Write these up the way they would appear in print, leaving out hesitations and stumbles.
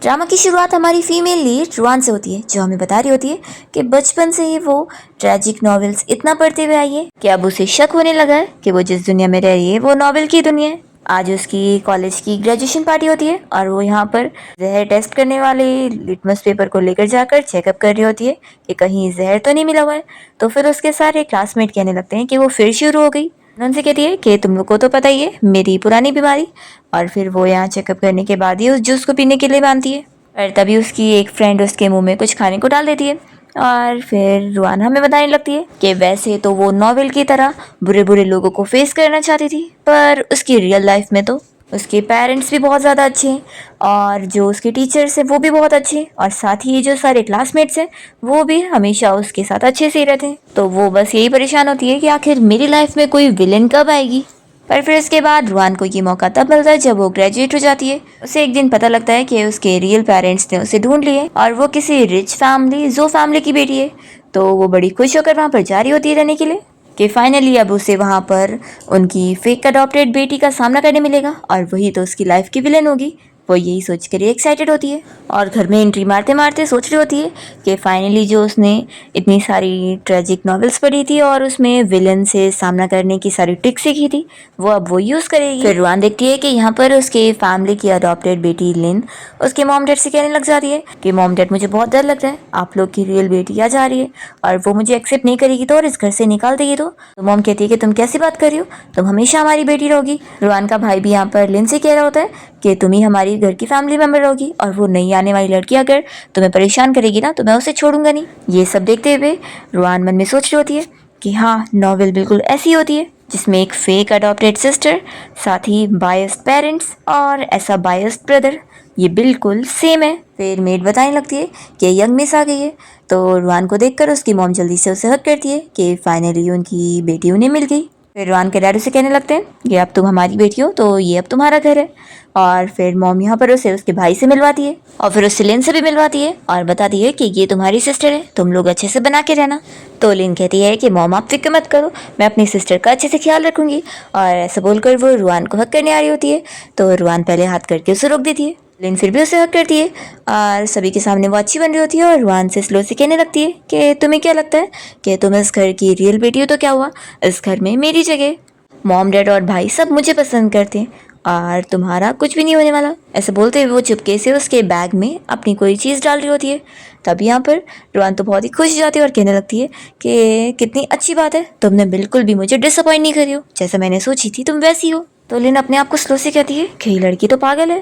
Drama की शुरुआत हमारी फीमेल लीड रुआन से होती है, जो हमें बता रही होती है कि बचपन से ही वो ट्रैजिक नॉवेल्स इतना पढ़ते हुए आई है कि अब उसे शक होने लगा है कि वो जिस दुनिया में रह रही है वो नॉवेल की दुनिया है। आज उसकी कॉलेज की ग्रेजुएशन पार्टी होती है और वो यहाँ पर जहर टेस्ट करने वाले लिटमस पेपर को लेकर जाकर चेकअप कर रही होती है कि कहीं जहर तो नहीं मिला हुआ है। तो फिर उसके सारे क्लासमेट कहने लगते हैं कि वो फिर शुरू हो गई। उनसे कहती है कि तुम लोग को तो पता ही है मेरी पुरानी बीमारी। और फिर वो यहाँ चेकअप करने के बाद ही उस जूस को पीने के लिए मानती है। और तभी उसकी एक फ्रेंड उसके मुंह में कुछ खाने को डाल देती है। और फिर रुआन हमें बताने लगती है कि वैसे तो वो नॉवेल की तरह बुरे बुरे लोगों को फेस करना चाहती थी, पर उसकी रियल लाइफ में तो उसके पेरेंट्स भी बहुत ज़्यादा अच्छे हैं और जो उसके टीचर्स हैं वो भी बहुत अच्छे हैं और साथ ही जो सारे क्लासमेट्स हैं वो भी हमेशा उसके साथ अच्छे से ही रहते हैं। तो वो बस यही परेशान होती है कि आखिर मेरी लाइफ में कोई विलेन कब आएगी। पर फिर इसके बाद रुआन को ये मौका तब मिलता है जब वो ग्रेजुएट हो जाती है। उसे एक दिन पता लगता है कि उसके रियल पेरेंट्स ने उसे ढूंढ लिए और वो किसी रिच फैमिली जो फैमिली की बेटी है। तो वो बड़ी खुश होकर वहाँ पर जा रही होती है रहने के लिए कि फाइनली अब उसे वहाँ पर उनकी फेक अडॉप्टेड बेटी का सामना करने मिलेगा और वही तो उसकी लाइफ की विलेन होगी। वो यही सोच कर एक्साइटेड होती है और घर में एंट्री मारते मारते सोच रही होती है कि फाइनली जो उसने इतनी सारी ट्रेजिक नॉवेल्स पढ़ी थी और उसमें विलन से सामना करने की सारी ट्रिक्स सीखी थी वो अब वो यूज़ करेगी। फिर रुआन देखती है कि यहाँ पर उसके फैमिली की अडॉप्टेड बेटी लिन उसके मॉम डैड से कहने लग जाती है कि मॉम डैड मुझे बहुत डर लगता है, आप लोग की रियल बेटी आ जा रही है और वो मुझे एक्सेप्ट नहीं करेगी तो और इस घर से निकाल देगी। तो मॉम कहती है कि तुम कैसी बात कर रही हो, तुम हमेशा हमारी बेटी रहोगी। रुआन का भाई भी यहाँ पर लिन से कह रहा होता है कि तुम ही हमारी घर की फैमिली मेंबर होगी और वो नई आने वाली लड़की अगर तुम्हें परेशान करेगी ना तो मैं उसे छोड़ूंगा नहीं। ये सब देखते हुए रुआन मन में सोच रही होती है कि हाँ, नॉवेल बिल्कुल ऐसी होती है जिसमें एक फेक अडॉप्टेड सिस्टर, साथ ही बायस्ड पेरेंट्स और ऐसा बायस्ड ब्रदर, ये बिल्कुल सेम है। फिर मेड बताने लगती है कि यंग मिस आ गई है। तो रुआन को देखकर उसकी मॉम जल्दी से उसे हक करती है कि फाइनली उनकी बेटी उन्हें मिल गई। फिर रुआन के डैड उसे कहने लगते हैं कि अब तुम हमारी बेटी हो तो ये अब तुम्हारा घर है। और फिर मॉम यहाँ पर उसे उसके भाई से मिलवाती है और फिर उससे लिन से भी मिलवाती है और बताती है कि ये तुम्हारी सिस्टर है, तुम लोग अच्छे से बना के रहना। तो लिन कहती है कि मॉम आप फिक्र मत करो, मैं अपनी सिस्टर का अच्छे से ख्याल रखूंगी। और ऐसा बोलकर वो रुआन को हक करने आ रही होती है तो रुआन पहले हाथ करके उसे रोक देती है। लिन फिर भी उसे हक करती है और सभी के सामने वो अच्छी बन रही होती है और रुआन से स्लो से कहने लगती है कि तुम्हें क्या लगता है कि तुम इस घर की रियल बेटी हो तो क्या हुआ, इस घर में मेरी जगह, मॉम डैड और भाई सब मुझे पसंद करते हैं और तुम्हारा कुछ भी नहीं होने वाला। ऐसे बोलते हुए वो चुपके से उसके बैग में अपनी कोई चीज़ डाल रही होती है। तब यहाँ पर रुआन तो बहुत ही खुश हो जाती है और कहने लगती है कि कितनी अच्छी बात है, तुमने बिल्कुल भी मुझे डिसअपॉइंट नहीं करी हो, जैसा मैंने सोची थी तुम वैसी हो। तो लिन अपने आप को स्लो से कहती है कि ये लड़की तो पागल है।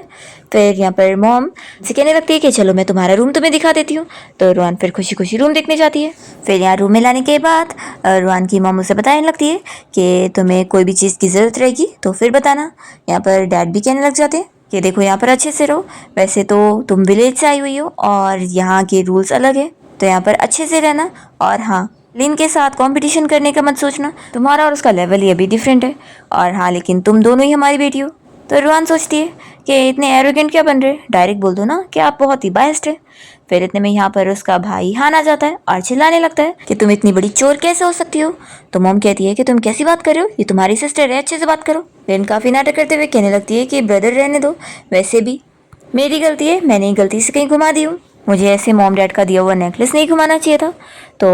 फिर यहाँ पर मॉम से कहने लगती है कि चलो मैं तुम्हारा रूम तुम्हें दिखा देती हूँ। तो रुआन फिर खुशी खुशी रूम देखने जाती है। फिर यहाँ रूम में लाने के बाद रुआन की मॉम उसे बताने लगती है कि तुम्हें कोई भी चीज़ की ज़रूरत रहेगी तो फिर बताना। यहाँ पर डैड भी कहने लग जाते हैं कि देखो यहाँ पर अच्छे से रहो, वैसे तो तुम विलेज से आई हुई हो और यहाँ के रूल्स अलग है तो यहाँ पर अच्छे से रहना। और हाँ, लिन के साथ कंपटीशन करने का मत सोचना, तुम्हारा और उसका लेवल ही अभी डिफरेंट है। और हाँ, लेकिन तुम दोनों ही हमारी बेटी हो। तो रुआन सोचती है कि इतने एरोगेंट क्या बन रहे, डायरेक्ट बोल दो ना कि आप बहुत ही बायस्ड है। फिर इतने में यहाँ पर उसका भाई हान आ जाता है और चिल्लाने लगता है कि तुम इतनी बड़ी चोर कैसे हो सकती हो। तो मॉम कहती है कि तुम कैसी बात कर रहे हो, ये तुम्हारी सिस्टर है, अच्छे से बात करो। लिन काफ़ी नाटक करते हुए कहने लगती है कि ब्रदर रहने दो, वैसे भी मेरी गलती है, मैंने गलती से कहीं घुमा दी हूँ, मुझे ऐसे मॉम डैड का दिया हुआ नेकलेस नहीं घुमाना चाहिए था। तो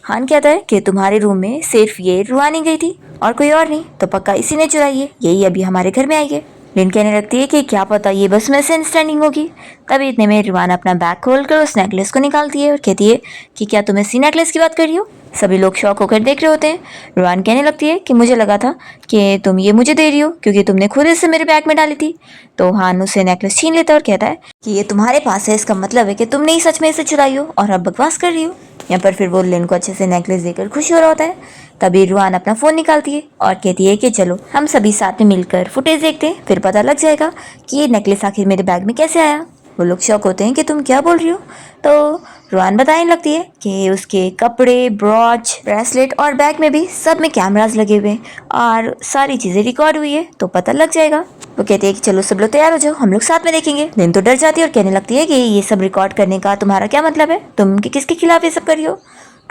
हान कहता है कि तुम्हारे रूम में सिर्फ ये रुआनी गई थी और कोई और नहीं, तो पक्का इसी ने चुराई है, यही अभी हमारे घर में आई है। लिन कहने लगती है कि क्या पता ये बस मिसअंडरस्टैंडिंग होगी। तभी इतने में रुआन अपना बैग खोलकर उस नेकलेस को निकालती है और कहती है कि क्या तुम इसी नेकलेस की बात कर रही हो। सभी लोग शॉक होकर देख रहे होते हैं। रुआन कहने लगती है कि मुझे लगा था कि तुम ये मुझे दे रही हो क्योंकि तुमने खुद इसे मेरे बैग में डाली थी। तो हान उसे नेकलेस छीन लेता है और कहता है कि ये तुम्हारे पास है, इसका मतलब है कि तुमने ही सच में इसे चुराई हो और अब बकवास कर रही हो। यहाँ पर फिर वो लिन को अच्छे से नेकलेस देकर खुश हो रहा होता है। तभी रुआन अपना फ़ोन निकालती है और कहती है कि चलो हम सभी साथ में मिलकर फुटेज देखते हैं, फिर पता लग जाएगा कि ये नेकलेस आखिर मेरे बैग में कैसे आया। वो लोग शॉक होते हैं कि तुम क्या बोल रही हो। तो रुआन बताने लगती है कि उसके कपड़े, ब्रॉच, ब्रेसलेट और बैग में भी सब में कैमरास लगे हुए हैं और सारी चीज़ें रिकॉर्ड हुई है, तो पता लग जाएगा। वो कहते हैं कि चलो सब लोग तैयार हो जाओ, हम लोग साथ में देखेंगे। लिन तो डर जाती है और कहने लगती है कि ये सब रिकॉर्ड करने का तुम्हारा क्या मतलब है, तुम किसके खिलाफ ये सब कर रही हो।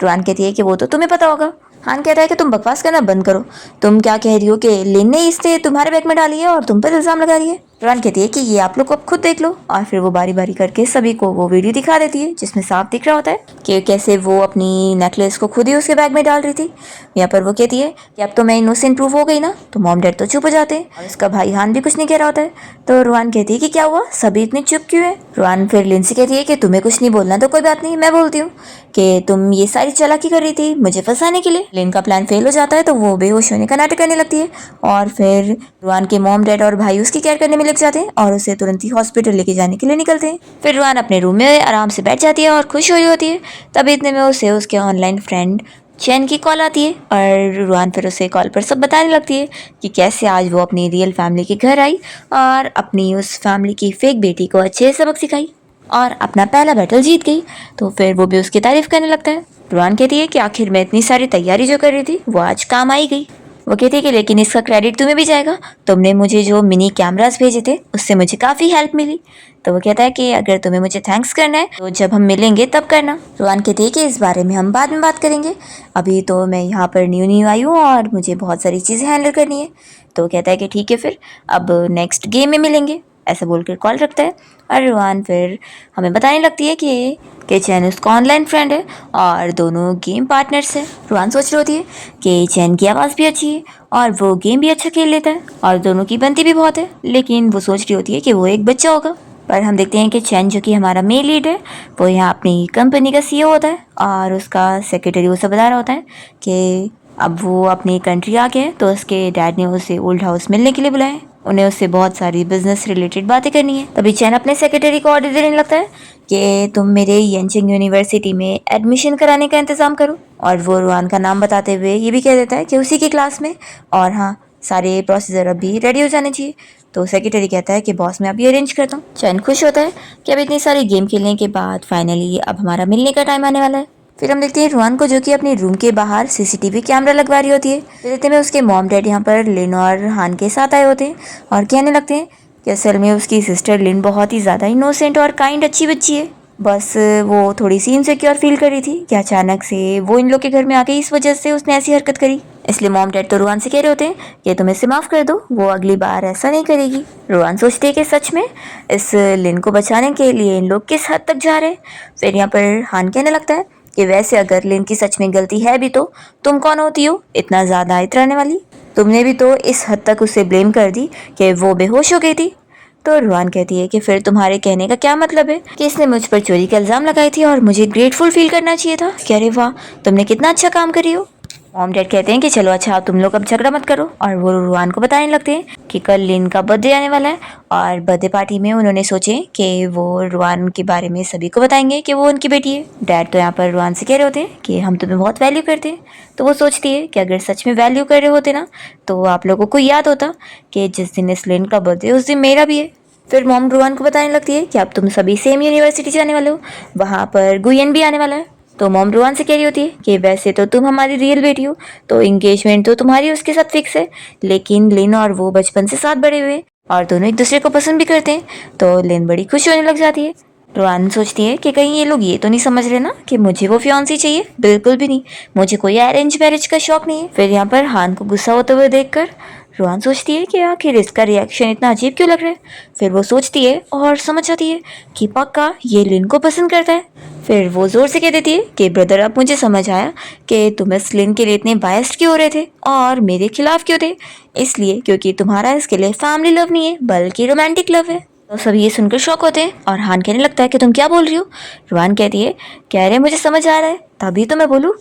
रुआन कहती है कि वो तो तुम्हें पता होगा। हान कहता है कि तुम बकवास करना बंद करो, तुम क्या कह रही हो कि लिन ने इसे तुम्हारे बैग में डाली है और तुम पर इल्ज़ाम लगा रही है। रुआन कहती है कि ये आप लोग अब खुद देख लो, और फिर वो बारी बारी करके सभी को वो वीडियो दिखा देती है जिसमें साफ दिख रहा होता है कि कैसे वो अपनी नेकलेस को खुद ही उसके बैग में डाल रही थी। यहाँ पर वो कहती है कि अब तो मैं इनोसेंट प्रूफ हो गई ना, तो मॉम डैड तो चुप हो जाते हैं और उसका भाई हान भी कुछ नहीं कह रहा होता है। तो रुआन कहती है कि क्या हुआ, सभी इतने चुप क्यों है। रुआन फिर लिन से कहती है कि तुम्हें कुछ नहीं बोलना तो कोई बात नहीं, मैं बोलती हूँ कि तुम ये सारी चालाकी कर रही थी मुझे फंसाने के लिए। लिन का प्लान फेल हो जाता है तो वो बेहोश होने का नाटक करने लगती है और फिर रुआन के मॉम डैड और भाई उसकी केयर करने में लग जाते हैं और उसे तुरंत ही हॉस्पिटल लेके जाने के लिए निकलते हैं। फिर रुआन अपने रूम में आराम से बैठ जाती है और खुश हो रही होती है। तभी इतने में उसे उसके ऑनलाइन फ्रेंड चैन की कॉल आती है और रुआन फिर उसे कॉल पर सब बताने लगती है कि कैसे आज वो अपनी रियल फैमिली के घर आई और अपनी उस फैमिली की फेक बेटी को अच्छे सबक सिखाई और अपना पहला बैटल जीत गई। तो फिर वो भी उसकी तारीफ करने लगता है। रुआन कहती है कि आखिर मैं इतनी सारी तैयारी जो कर रही थी वो आज काम आई गई। वो कहती है कि लेकिन इसका क्रेडिट तुम्हें भी जाएगा, तुमने मुझे जो मिनी कैमरास भेजे थे उससे मुझे काफ़ी हेल्प मिली। तो वो कहता है कि अगर तुम्हें मुझे थैंक्स करना है तो जब हम मिलेंगे तब करना। रुआन कहती है कि इस बारे में हम बाद में बात करेंगे, अभी तो मैं यहाँ पर न्यू आई हूँ और मुझे बहुत सारी चीज़ें हैंडल करनी है। तो वो कहता है कि ठीक है फिर अब नेक्स्ट गेम में मिलेंगे, ऐसा बोलकर कॉल रखता है। और रुआन फिर हमें बताने लगती है कि चैन उसका ऑनलाइन फ्रेंड है और दोनों गेम पार्टनर्स हैं। रुआन सोच रही होती है कि चैन की आवाज़ भी अच्छी है और वो गेम भी अच्छा खेल लेता है और दोनों की बनती भी बहुत है, लेकिन वो सोच रही होती है कि वो एक बच्चा होगा। पर हम देखते हैं कि चैन जो कि हमारा मेन लीड है वो यहाँ अपनी कंपनी का CEO होता है और उसका सेक्रेटरी उसे बता रहा होता है कि अब वो अपनी कंट्री आ गया है तो उसके डैड ने उसे ओल्ड हाउस मिलने के लिए बुलाया है, उन्हें उससे बहुत सारी बिजनेस रिलेटेड बातें करनी है। तभी चैन अपने सेक्रेटरी को ऑर्डर देने लगता है कि तुम मेरे येनचिंग यूनिवर्सिटी में एडमिशन कराने का इंतजाम करो और वो रुआन का नाम बताते हुए ये भी कह देता है कि उसी की क्लास में, और हाँ सारे प्रोसीजर अभी रेडी हो जाने चाहिए। तो सेक्रेटरी कहता है कि बॉस मैं अभी अरेंज करता हूँ। चैन खुश होता है कि अब इतनी सारी गेम खेलने के बाद फाइनली अब हमारा मिलने का टाइम आने वाला है। फिर हम देखते हैं रुआन को जो कि अपने रूम के बाहर CCTV कैमरा लगवा रही होती है। फिर देखते हैं उसके मॉम डैड यहाँ पर लिन और हान के साथ आए होते हैं और कहने लगते हैं कि असल में उसकी सिस्टर लिन बहुत ही ज़्यादा इनोसेंट और काइंड अच्छी बच्ची है, बस वो थोड़ी सी इनसिक्योर फील कर रही थी कि अचानक से वो इन लोग के घर में आ गई, इस वजह से उसने ऐसी हरकत करी। इसलिए मॉम डैड तो रुआन से कह रहे होते हैं कि तुम इसे माफ़ कर दो, वो अगली बार ऐसा नहीं करेगी। रुआन सोचती है कि सच में इस लिन को बचाने के लिए इन लोग किस हद तक जा रहे हैं। फिर यहाँ पर हान कहने लगता है कि वैसे अगर लिन की सच में गलती है भी तो तुम कौन होती हो इतना ज़्यादा इतराने वाली, तुमने भी तो इस हद तक उसे ब्लेम कर दी कि वो बेहोश हो गई थी। तो रुआन कहती है कि फिर तुम्हारे कहने का क्या मतलब है कि इसने मुझ पर चोरी का इल्ज़ाम लगाई थी और मुझे ग्रेटफुल फील करना चाहिए था। कि अरे वाह तुमने कितना अच्छा काम करी हो। मॉम डैड कहते हैं कि चलो अच्छा तुम लोग अब झगड़ा मत करो, और वो रुआन को बताने लगते हैं कि कल लिन का बर्थडे आने वाला है और बर्थडे पार्टी में उन्होंने सोचे कि वो रुआन के बारे में सभी को बताएंगे कि वो उनकी बेटी है। डैड तो यहाँ पर रुआन से कह रहे होते हैं कि हम तुम्हें बहुत वैल्यू करते हैं। तो वो सोचती है कि अगर सच में वैल्यू कर रहे होते ना तो आप लोगों को याद होता कि जिस दिन इस लिन का बर्थडे उस दिन मेरा भी है। फिर मॉम रुआन को बताने लगती है कि अब तुम सभी सेम यूनिवर्सिटी जाने वाले हो, वहाँ पर गुयन भी आने वाला है। तो मॉम रुआन से कह रही होती है कि वैसे तो तुम हमारी रियल बेटी हो तो इंगेजमेंट तो तुम्हारी उसके साथ फिक्स है, लेकिन लिन और वो बचपन से साथ बड़े हुए और दोनों एक दूसरे को पसंद भी करते हैं। तो लिन बड़ी खुश होने लग जाती है। रुआन सोचती है कि कहीं ये लोग ये तो नहीं समझ रहे ना कि मुझे वो फियांसी चाहिए, बिल्कुल भी नहीं, मुझे कोई अरेंज मैरिज का शौक नहीं है। फिर यहाँ पर हान को गुस्सा होते हुए देखकर रुआन सोचती है कि आखिर इसका रिएक्शन इतना अजीब क्यों लग रहा है। फिर वो सोचती है और समझ जाती है कि पक्का ये लिन को पसंद करता है। फिर वो जोर से कह देती है कि ब्रदर अब मुझे समझ आया कि तुम इस लिन के लिए इतने बायस्ड क्यों हो रहे थे और मेरे खिलाफ क्यों थे, इसलिए क्योंकि तुम्हारा इसके लिए फैमिली लव नहीं है बल्कि रोमांटिक लव है। तो सब ये सुनकर शॉक होते हैं और हान कहने लगता है कि तुम क्या बोल रही हो। रुआन कहती है कह रहे मुझे समझ आ रहा है तभी तो मैं बोलूँ,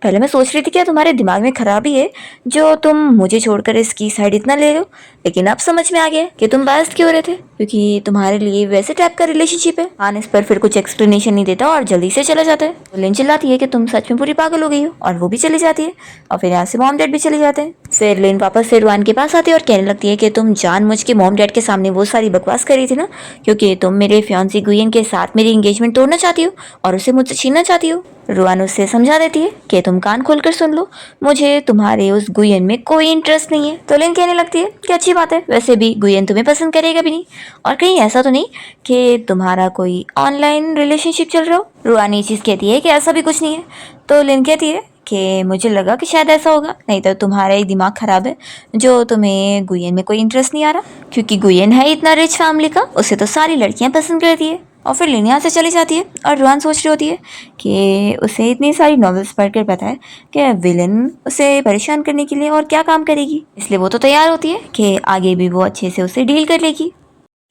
पहले मैं सोच रही थी क्या तुम्हारे दिमाग में खराबी है जो तुम मुझे छोड़कर इसकी साइड इतना ले रहे हो, लेकिन अब समझ में आ गया कि तुम बायस्ड क्यों हो रहे थे क्योंकि तुम्हारे लिए वैसे टाइप का रिलेशनशिप है। हान इस पर फिर कुछ एक्सप्लेनेशन नहीं देता और जल्दी से चला जाता है। तो लिन चिल्लाती है कि तुम सच में पूरी पागल हो गई हो और वो भी चली जाती है और फिर यहाँ से मॉम डैड भी चले जाते हैं। फिर लिन वापस से रुआन के पास आती है और कहने लगती है कि तुम जानबूझ के मॉम डैड के सामने वो सारी बकवास कर रही थी ना क्योंकि तुम मेरे फियांसी गुयन के साथ मेरी एंगेजमेंट तोड़ना चाहती हो और उसे मुझसे छीनना चाहती हो। रुआन उससे समझा देती है कि तुम कान खोलकर सुन लो, मुझे तुम्हारे उस गुयन में कोई इंटरेस्ट नहीं है। तो लिन कहने लगती है कि अच्छी बात है, वैसे भी गुयन तुम्हें पसंद करेगा भी नहीं और कहीं ऐसा तो नहीं कि तुम्हारा कोई ऑनलाइन रिलेशनशिप चल रहा हो। रुआन ये चीज़ कहती है कि ऐसा भी कुछ नहीं है। तो लिन कहती है कि मुझे लगा कि शायद ऐसा होगा, नहीं तो तुम्हारा ही दिमाग खराब है जो तुम्हें गुयन में कोई इंटरेस्ट नहीं आ रहा, क्योंकि गुयन है इतना रिच फैमिली का, उसे तो सारी लड़कियां पसंद करती है। और फिर लिन यहाँ से चली जाती है और रुआन सोच रही होती है कि उसे इतनी सारी नॉवेल्स पढ़कर पता है कि विलन उसे परेशान करने के लिए और क्या काम करेगी, इसलिए वो तो तैयार होती है कि आगे भी वो अच्छे से उसे डील कर लेगी।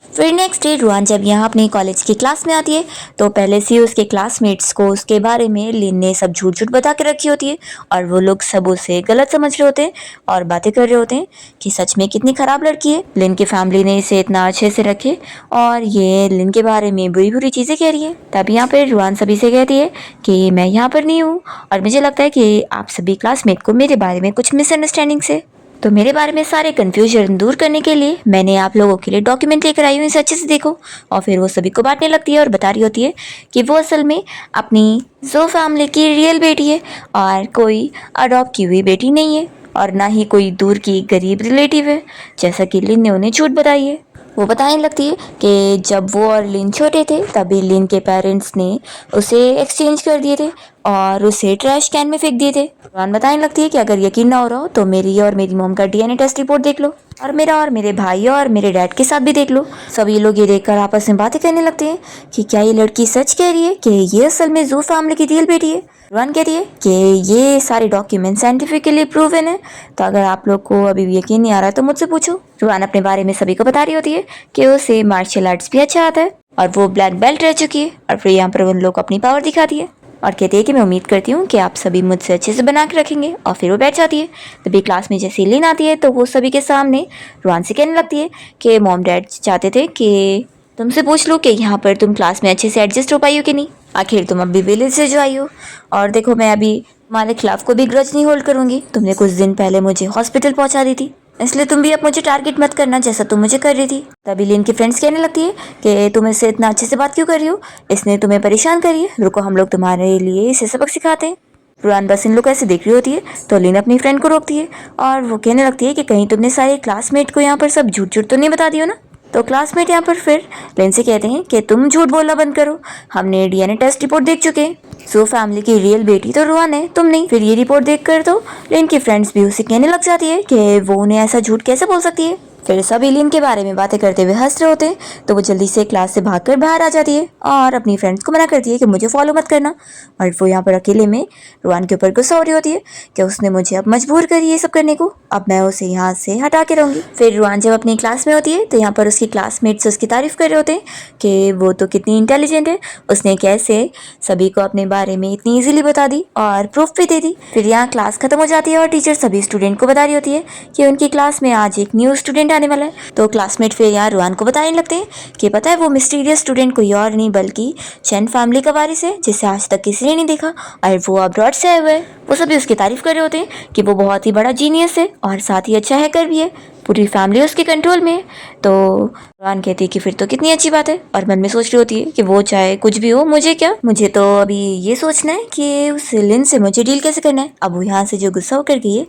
फिर नेक्स्ट डे रुआन जब यहाँ अपने कॉलेज की क्लास में आती है तो पहले से ही उसके क्लासमेट्स को उसके बारे में लिन ने सब झूठ झूठ बता के रखी होती है और वो लोग सब उसे गलत समझ रहे होते हैं और बातें कर रहे होते हैं कि सच में कितनी खराब लड़की है, लिन की फैमिली ने इसे इतना अच्छे से रखे और ये लिन के बारे में बुरी बुरी चीज़ें कह रही है। तब यहाँ पर रुआन सभी से कहती है कि मैं यहाँ पर नहीं हूँ और मुझे लगता है कि आप सभी क्लासमेट को मेरे बारे में कुछ मिसअंडरस्टैंडिंग से, तो मेरे बारे में सारे कन्फ्यूजन दूर करने के लिए मैंने आप लोगों के लिए डॉक्यूमेंट लेकर आई हूँ, इसे अच्छे से देखो। और फिर वो सभी को बांटने लगती है और बता रही होती है कि वो असल में अपनी जो फैमिली की रियल बेटी है और कोई अडॉप्ट की हुई बेटी नहीं है और ना ही कोई दूर की गरीब रिलेटिव है जैसा कि लिन ने उन्हें झूठ बताई है। वो बताने लगती है कि जब वो और लिन छोटे थे तभी लिन के पेरेंट्स ने उसे एक्सचेंज कर दिए थे और उसे ट्रैश कैन में फेंक दिए थे। रुआन बताने लगती है कि अगर यकीन ना हो रहा हो तो मेरी और मेरी मॉम का डीएनए टेस्ट रिपोर्ट देख लो और मेरा और मेरे भाई और मेरे डैड के साथ भी देख लो। सभी लोग ये देखकर आपस में बातें करने लगते हैं कि क्या ये लड़की सच कह रही है कि ये असल में जू फैमिली की रियल बेटी है। रुआन कह रही है कि ये सारे डॉक्यूमेंट साइंटिफिकली प्रूवन है, तो अगर आप लोग को अभी भी यकीन नहीं आ रहा तो मुझसे पूछो। रुआन अपने बारे में सभी को बता रही होती है कि उसे मार्शल आर्ट्स भी अच्छा आता है और वो ब्लैक बेल्ट रह चुकी है और फिर यहाँ पर उन लोग अपनी पावर दिखाती है और कहती है कि मैं उम्मीद करती हूँ कि आप सभी मुझसे अच्छे से बना के रखेंगे। और फिर वो बैठ जाती है। तभी क्लास में जैसे लिन आती है तो वो सभी के सामने रुआन से कहने लगती है कि मॉम डैड चाहते थे कि तुमसे पूछ लो कि यहाँ पर तुम क्लास में अच्छे से एडजस्ट हो पाई हो कि नहीं, आखिर तुम अभी विलेज से जो आई हो और देखो मैं अभी तुम्हारे खिलाफ कोई भी ग्रज नहीं होल्ड करूँगी, तुमने कुछ दिन पहले मुझे हॉस्पिटल पहुँचा दी थी, इसलिए तुम भी अब मुझे टारगेट मत करना जैसा तुम मुझे कर रही थी। तभी लिन की फ्रेंड्स कहने लगती है कि तुम इससे इतना अच्छे से बात क्यों कर रही हो, इसने तुम्हें परेशान करी है, रुको हम लोग तुम्हारे लिए इसे सबक सिखाते हैं। रुआन बस इन लोग ऐसे देख रही होती है तो लिन अपनी फ्रेंड को रोकती है और वो कहने लगती है कि कहीं तुमने सारे क्लासमेट को यहाँ पर सब झूठ झूठ तो नहीं बता दियो ना। तो क्लासमेट यहाँ पर फिर लिन से कहते हैं कि तुम झूठ बोलना बंद करो, हमने डीएनए टेस्ट रिपोर्ट देख चुके हैं, सो फैमिली की रियल बेटी तो रुआन है तुम नहीं। फिर ये रिपोर्ट देखकर तो लिन की फ्रेंड्स भी उसे कहने लग जाती है कि वो उन्हें ऐसा झूठ कैसे बोल सकती है। फिर सभी लिन के बारे में बातें करते हुए हंस रहे होते हैं तो वो जल्दी से क्लास से भागकर बाहर आ जाती है और अपनी फ्रेंड्स को मना करती है कि मुझे फॉलो मत करना। और वो यहाँ पर अकेले में रुआन के ऊपर गुस्सा हो रही होती है कि उसने मुझे अब मजबूर करी ये सब करने को, अब मैं उसे यहाँ से हटा के रहूँगी। फिर रुआन जब अपनी क्लास में होती है तो यहाँ पर उसकी क्लासमेट्स उसकी तारीफ कर रहे होते हैं कि वो तो कितनी इंटेलिजेंट है, उसने कैसे सभी को अपने बारे में इतनी ईजिली बता दी और प्रूफ भी दे दी। फिर यहाँ क्लास खत्म हो जाती है और टीचर सभी स्टूडेंट को बता रही होती है कि उनकी क्लास में आज एक न्यू स्टूडेंट आने वाला है। तो क्लासमेट फिर यहाँ रुआन को बताने लगते हैं कि पता है वो मिस्टीरियस स्टूडेंट कोई और नहीं बल्कि चैन फैमिली का वारिस है जिसे आज तक किसी ने नहीं देखा और वो अब्रॉड से आए हुए हैं। वो सभी उसकी तारीफ कर रहे होते हैं कि वो बहुत ही बड़ा जीनियस है और साथ ही अच्छा हैकर भी है, पूरी फैमिली उसके कंट्रोल में है। तो रुआन कहती है कि फिर तो कितनी अच्छी बात है और मन में सोच रही होती है कि वो चाहे कुछ भी हो मुझे क्या, मुझे तो अभी ये सोचना है कि उस लिन से मुझे डील कैसे करना है। अब वो यहाँ से जो गुस्सा होकर गई है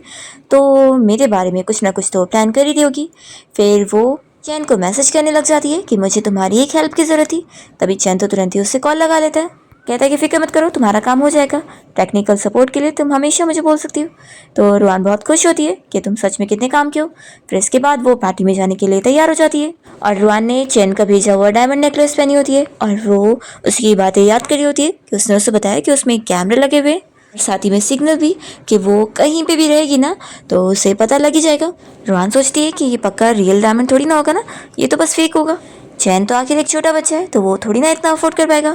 तो मेरे बारे में कुछ ना कुछ तो प्लान कर ही दी होगी। फिर वो चैन को मैसेज करने लग जाती है कि मुझे तुम्हारी एक हेल्प की ज़रूरत थी। तभी चैन तो तुरंत ही उससे कॉल लगा लेता है, कहता है कि फिक्र मत करो तुम्हारा काम हो जाएगा, टेक्निकल सपोर्ट के लिए तुम हमेशा मुझे बोल सकती हो। तो रुआन बहुत खुश होती है कि तुम सच में कितने काम के हो। फिर इसके बाद वो पार्टी में जाने के लिए तैयार हो जाती है और रुआन ने चैन का भेजा हुआ डायमंड नेकलेस पहनी होती है और वो उसकी बातें याद करी होती है कि उसने उसे बताया कि उसमें कैमरे लगे हुए और साथ ही में सिग्नल भी कि वो कहीं पे भी रहेगी ना तो उसे पता लग ही जाएगा। रुआन सोचती है कि ये पक्का रियल डायमंड थोड़ी ना होगा ना, ये तो बस फेक होगा। चैन तो आखिर एक छोटा बच्चा है तो वो थोड़ी ना इतना अफोर्ड कर पाएगा।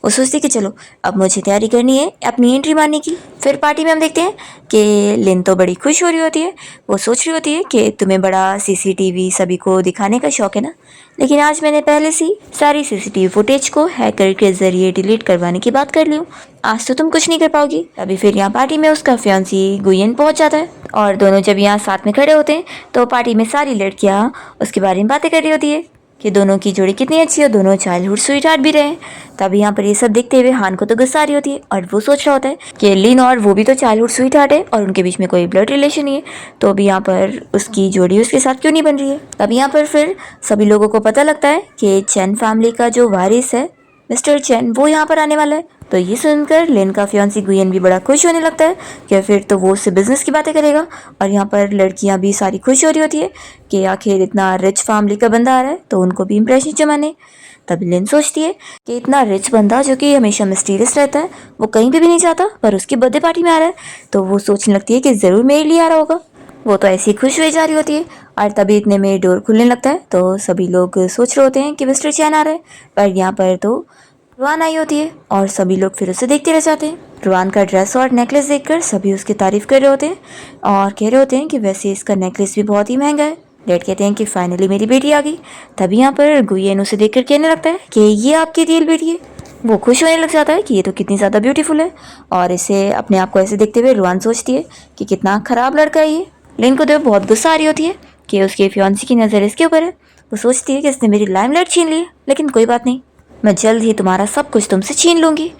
वो सोचती कि चलो अब मुझे तैयारी करनी है अपनी एंट्री मारने की। फिर पार्टी में हम देखते हैं कि लिन तो बड़ी खुश हो रही होती है, वो सोच रही होती है कि तुम्हें बड़ा सीसीटीवी सभी को दिखाने का शौक है ना, लेकिन आज मैंने पहले से सारी सीसीटीवी फुटेज को हैकर के जरिए डिलीट करवाने की बात कर ली हूँ, आज तो तुम कुछ नहीं कर पाओगी। अभी फिर यहाँ पार्टी में उसका फियांसी गुयन पहुँच जाता है और दोनों जब यहाँ साथ में खड़े होते हैं तो पार्टी में सारी लड़कियाँ उसके बारे में बातें कर रही होती है कि दोनों की जोड़ी कितनी अच्छी है, दोनों चाइल्डहुड स्वीटहार्ट भी रहे। तब यहाँ पर ये सब देखते हुए हान को तो गुस्सा आ रही होती है और वो सोच रहा होता है कि लिन और वो भी तो चाइल्डहुड स्वीटहार्ट है और उनके बीच में कोई ब्लड रिलेशन नहीं है, तो अभी यहाँ पर उसकी जोड़ी उसके साथ क्यों नहीं बन रही है। तब यहाँ पर फिर सभी लोगों को पता लगता है कि चैन फैमिली का जो वारिस है मिस्टर चैन वो यहाँ पर आने वाला है। तो ये सुनकर लिन का फियांसी गुयेन भी बड़ा खुश होने लगता है कि फिर तो वो उससे बिजनेस की बातें करेगा। और यहाँ पर लड़कियाँ भी सारी खुश हो रही होती है कि आखिर इतना रिच फैमिली का बंदा आ रहा है तो उनको भी इम्प्रेशन जमाने। तभी लिन सोचती है कि इतना रिच बंदा जो कि हमेशा मिस्टीरियस रहता है वो कहीं पे भी नहीं जाता पर उसकी बर्थडे पार्टी में आ रहा है, तो वो सोचने लगती है कि ज़रूर मेरे लिए आ रहा होगा। वो तो ऐसी खुश हुई जा रही होती है और तभी इतने में डोर खुलने लगता है तो सभी लोग सोच रहे होते हैं कि मिस्टर चैन आ रहे हैं, पर यहाँ पर तो रुआन आई होती है और सभी लोग फिर उसे देखते रह जाते हैं। रुआन का ड्रेस और नेकलेस देखकर सभी उसकी तारीफ कर रहे होते हैं और कह रहे होते हैं कि वैसे इसका नेकलेस भी बहुत ही महंगा है। डैड कहते हैं कि फाइनली मेरी बेटी आ गई। तभी यहाँ पर गुयेन उसे देखकर कहने लगता है कि ये आपकी रियल बेटी है। वो खुश होने लग जाता है कि ये तो कितनी ज़्यादा ब्यूटीफुल है और इसे अपने आप को ऐसे देखते हुए रुआन सोचती है कि कितना ख़राब लड़का है ये। लिन को तो बहुत गुस्सा आ रही होती है कि उसके फियांसी की नज़र इसके ऊपर है। वो सोचती है कि इसने मेरी लाइमलाइट छीन ली है, लेकिन कोई बात नहीं, मैं जल्द ही तुम्हारा सब कुछ तुमसे छीन लूंगी।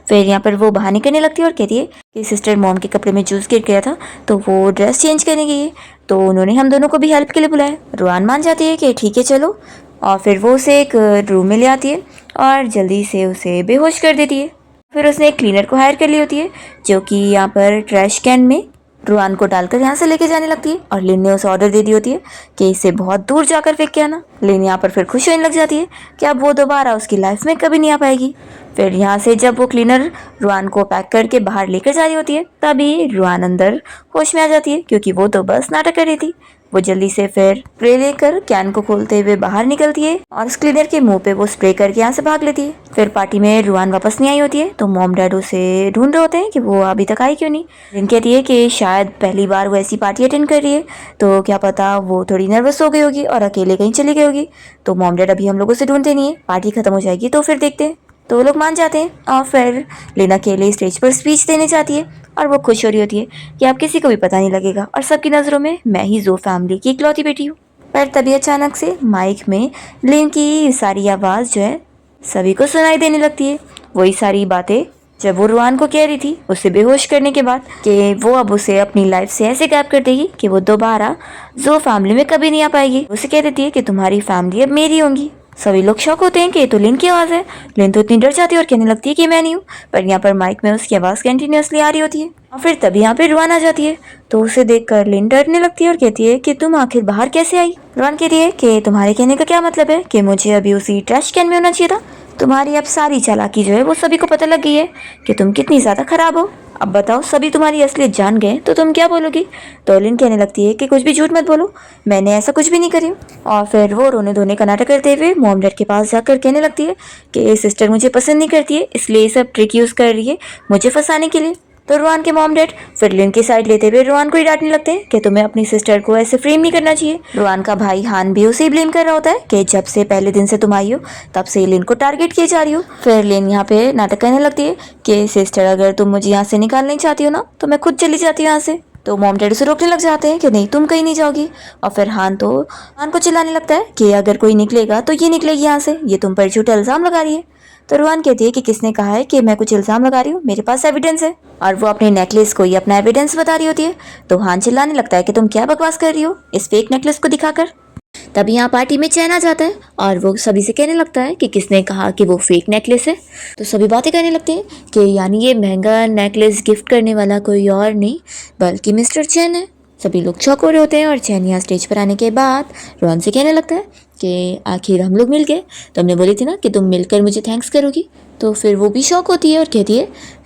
फिर यहाँ पर वो बहाने करने लगती है और कहती है कि सिस्टर मॉम के कपड़े में जूस गिर गया था तो वो ड्रेस चेंज करने गई है, तो उन्होंने हम दोनों को भी हेल्प के लिए बुलाया। रुआन मान जाती है कि ठीक है चलो, और फिर वो उसे एक रूम में ले आती है और जल्दी से उसे बेहोश कर देती है। फिर उसने एक क्लीनर को हायर कर ली होती है जो कि यहाँ पर ट्रैश कैन में रुआन को डालकर यहाँ से लेके जाने लगती है और लिन ने उसे ऑर्डर दे दी होती है कि इसे बहुत दूर जाकर फेंक के आना। लिन यहाँ पर फिर खुश होने लग जाती है कि अब वो दोबारा उसकी लाइफ में कभी नहीं आ पाएगी। फिर यहाँ से जब वो क्लीनर रुआन को पैक करके बाहर लेकर जा रही होती है तभी रुआन अंदर होश में आ जाती है क्योंकि वो तो बस नाटक कर रही थी। वो जल्दी से फिर स्प्रे लेकर कैन को खोलते हुए बाहर निकलती है और उस क्लीनर के मुंह पे वो स्प्रे करके यहाँ से भाग लेती है। फिर पार्टी में रुआन वापस नहीं आई होती है तो मॉम डैड उसे ढूंढ रहे होते हैं कि वो अभी तक आई क्यों नहीं। रिन कहती है कि शायद पहली बार वो ऐसी पार्टी अटेंड कर रही है तो क्या पता वो थोड़ी नर्वस हो गई होगी और अकेले कहीं चली गई होगी, तो मॉम डैड अभी हम लोगों से ढूंढते नहीं है, पार्टी खत्म हो जाएगी तो फिर देखते हैं। तो वो लोग मान जाते हैं और फिर लेना अकेले स्टेज पर स्पीच देने जाती है और वो खुश हो रही होती है कि अब किसी को भी पता नहीं लगेगा और सबकी नज़रों में मैं ही जो फैमिली की इकलौती बेटी हूँ। पर तभी अचानक से माइक में लिन की सारी आवाज़ जो है सभी को सुनाई देने लगती है, वही सारी बातें जब वो रुआन को कह रही थी उसे बेहोश करने के बाद कि वो अब उसे अपनी लाइफ से ऐसे गैप कर देगी कि वो दोबारा जो फैमिली में कभी नहीं आ पाएगी। उसे कह देती है कि तुम्हारी फैमिली अब मेरी होंगी। सभी लोग शॉक होते हैं कि ये तो लिन की आवाज़ है। लिन तो इतनी डर जाती है और कहने लगती है कि मैं नहीं हूँ, पर यहाँ पर माइक में उसकी आवाज़ कंटिन्यूसली आ रही होती है। और फिर तभी यहाँ पे रुआन आ जाती है तो उसे देखकर लिन डरने लगती है और कहती है कि तुम आखिर बाहर कैसे आई। रुआन कहती है कि तुम्हारे कहने का क्या मतलब है कि मुझे अभी उसी ट्रैश कैन में होना चाहिए था। तुम्हारी अब सारी चालाकी जो है वो सभी को पता लग गई है कि तुम कितनी ज़्यादा खराब हो। अब बताओ सभी तुम्हारी असलियत जान गए तो तुम क्या बोलोगी। तो लिन कहने लगती है कि कुछ भी झूठ मत बोलो, मैंने ऐसा कुछ भी नहीं करी। और फिर वो रोने धोने का नाटक करते हुए मॉम डैड के पास जाकर कहने लगती है कि सिस्टर मुझे पसंद नहीं करती है इसलिए ये सब ट्रिक यूज़ कर रही है मुझे फंसाने के लिए। तो रुआन के मॉम डैड फिर लिन की साइड लेते हुए रुआन को ही डांटने लगते हैं कि तुम्हें अपनी सिस्टर को ऐसे फ्रेम नहीं करना चाहिए। रुआन का भाई हान भी उसे ब्लेम कर रहा होता है कि जब से पहले दिन से तुम आई हो तब से लिन को टारगेट किए जा रही हो। फिर लिन यहाँ पे नाटक करने लगती है कि सिस्टर अगर तुम मुझे यहाँ से निकालना चाहती हो ना तो मैं खुद चली जाती हूँ यहाँ से। तो मॉम डैड उसे रोकने लग जाते हैं कि नहीं तुम कहीं नहीं जाओगी। और फिर हान को चिल्लाने लगता है कि अगर कोई निकलेगा तो ये निकलेगी यहाँ से, ये तुम पर झूठा इल्ज़ाम लगा रही है। तो रुआन कहती है कि किसने कहा है कि मैं कुछ इल्ज़ाम लगा रही हूँ, मेरे पास एविडेंस है। और वो अपने नेकलेस को ही अपना एविडेंस बता रही होती है। तो हान चिल्लाने लगता है कि तुम क्या बकवास कर रही हो इस फेक नेकलेस को दिखाकर। तभी यहाँ पार्टी में चैन आ जाता है और वो सभी से कहने लगता है कि किसने कहा कि वो फेक नेकलेस है। तो सभी बातें करने लगते हैं कि यानी ये महंगा नेकलेस गिफ्ट करने वाला कोई और नहीं बल्कि मिस्टर चैन है। सभी लोग शॉक हो रहे होते हैं और चैन यहाँ स्टेज पर आने के बाद रुआन से कहने लगता है कि आखिर हम लोग मिल गए, तुमने बोली थी ना कि तुम मिलकर मुझे थैंक्स करोगी। तो फिर वो भी शॉक होती है और कहती है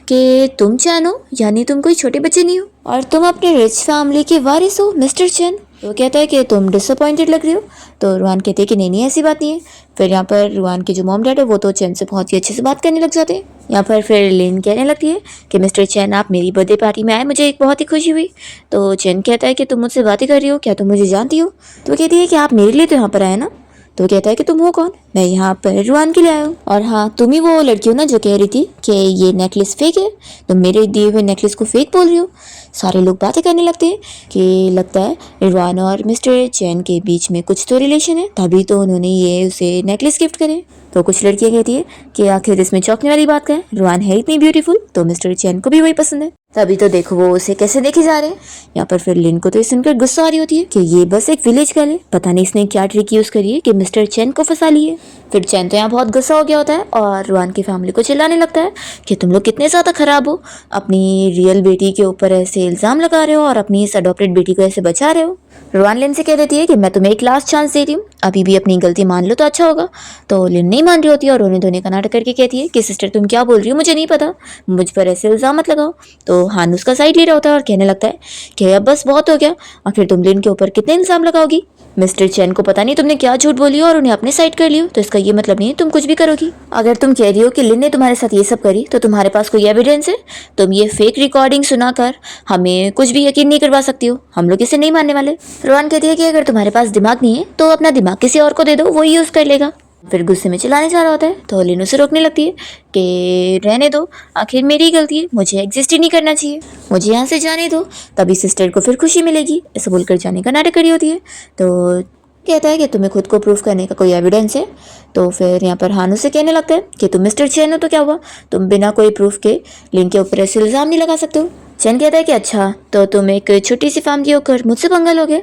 कि तुम चैन हो, यानी तुम कोई छोटे बच्चे नहीं हो और तुम अपने रिच फैमिली के वारिस हो मिस्टर चैन। तो कहता है कि तुम डिसअपॉइंटेड लग रही हो। तो रुआन कहते हैं कि नहीं ऐसी बात नहीं है। फिर यहाँ पर रुआन के जो मॉम डैड है वो तो चैन से बहुत ही अच्छे से बात करने लग जाते हैं। यहाँ पर फिर लिन कहने लगती है कि मिस्टर चैन आप मेरी बर्थडे पार्टी में आए, मुझे एक बहुत ही खुशी हुई। तो चैन कहता है कि तुम मुझसे बातें कर रही हो, क्या तुम मुझे जानती हो। तो कहती है कि आप मेरे लिए तो यहाँ पर आए ना। तो कहता है कि तुम हो कौन। मैं यहाँ पर रुआन के लिए आया हूँ और हाँ तुम ही वो लड़की हो ना जो कह रही थी कि ये नेकलेस फेक है, तुम मेरे दिए हुए नेकलेस को फेक बोल रही हो। सारे लोग बातें करने लगते हैं कि लगता है रुआन और मिस्टर चैन के बीच में कुछ तो रिलेशन है, तभी तो उन्होंने ये उसे नेकलेस गिफ्ट करे। तो कुछ लड़कियां कहती है कि आखिर इसमें चौंकने वाली बात क्या है, रुआन है इतनी ब्यूटीफुल तो मिस्टर चैन को भी वही पसंद है। तभी तो देखो वो उसे कैसे देखे जा रहे हैं। यहाँ पर फिर लिन को तो ये सुनकर गुस्सा आ रही होती है कि ये बस एक विलेज गर्ल है, पता नहीं इसने क्या ट्रिक यूज करी है कि मिस्टर चैन को फंसा लिए। फिर चैन तो यहाँ बहुत गुस्सा हो गया होता है और रुआन की फैमिली को चिल्लाने लगता है कि तुम लोग कितने ज्यादा खराब हो, अपनी रियल बेटी के ऊपर ऐसे इल्जाम लगा रहे हो और अपनी इस अडॉप्टेड बेटी को ऐसे बचा रहे हो। रुआन लिन से कह देती है कि मैं तुम्हें एक लास्ट चांस दे रही हूँ, अभी भी अपनी गलती मान लो तो अच्छा होगा। तो लिन नहीं मान रही होती है और रोने धोने का नाटक करके कहती है कि सिस्टर तुम क्या बोल रही हो, मुझे नहीं पता, मुझ पर ऐसे इल्जाम मत लगाओ। तो हान उसका साइड ले रहा होता है और कहने लगता है कि अब बस बहुत हो गया, आखिर तुम लिन के ऊपर कितने इल्जाम लगाओगी, मिस्टर चैन को पता नहीं तुमने क्या झूठ बोली और उन्हें अपने साइड कर लियो, तो इसका ये मतलब नहीं है तुम कुछ भी करोगी। अगर तुम कह रही हो कि लिन ने तुम्हारे साथ ये सब करी तो तुम्हारे पास कोई एविडेंस है? तुम ये फेक रिकॉर्डिंग सुनाकर हमें कुछ भी यकीन नहीं करवा सकती हो, हम लोग इसे नहीं मानने वाले। रोहन कहती है कि अगर तुम्हारे पास दिमाग नहीं है तो अपना दिमाग किसी और को दे दो, वो यूज कर लेगा। फिर गुस्से में चिल्लाने जा रहा होता है तो लिन उसे रोकने लगती है कि रहने दो, आखिर मेरी गलती है, मुझे एग्जिस्ट ही नहीं करना चाहिए, मुझे यहाँ से जाने दो, तभी सिस्टर को फिर खुशी मिलेगी, ऐसा बोलकर जाने का नाटक करी होती है। तो कहता है कि तुम्हें खुद को प्रूफ करने का कोई एविडेंस है? तो फिर यहाँ पर हानू से कहने लगता है कि तुम मिस्टर चैन हो तो क्या हुआ, तुम बिना कोई प्रूफ के लिन के ऊपर ऐसे इल्जाम नहीं लगा सकते हो। चैन कहता है कि अच्छा तो तुम एक छोटी सी फैमिली होकर मुझसे पंगा लोगे।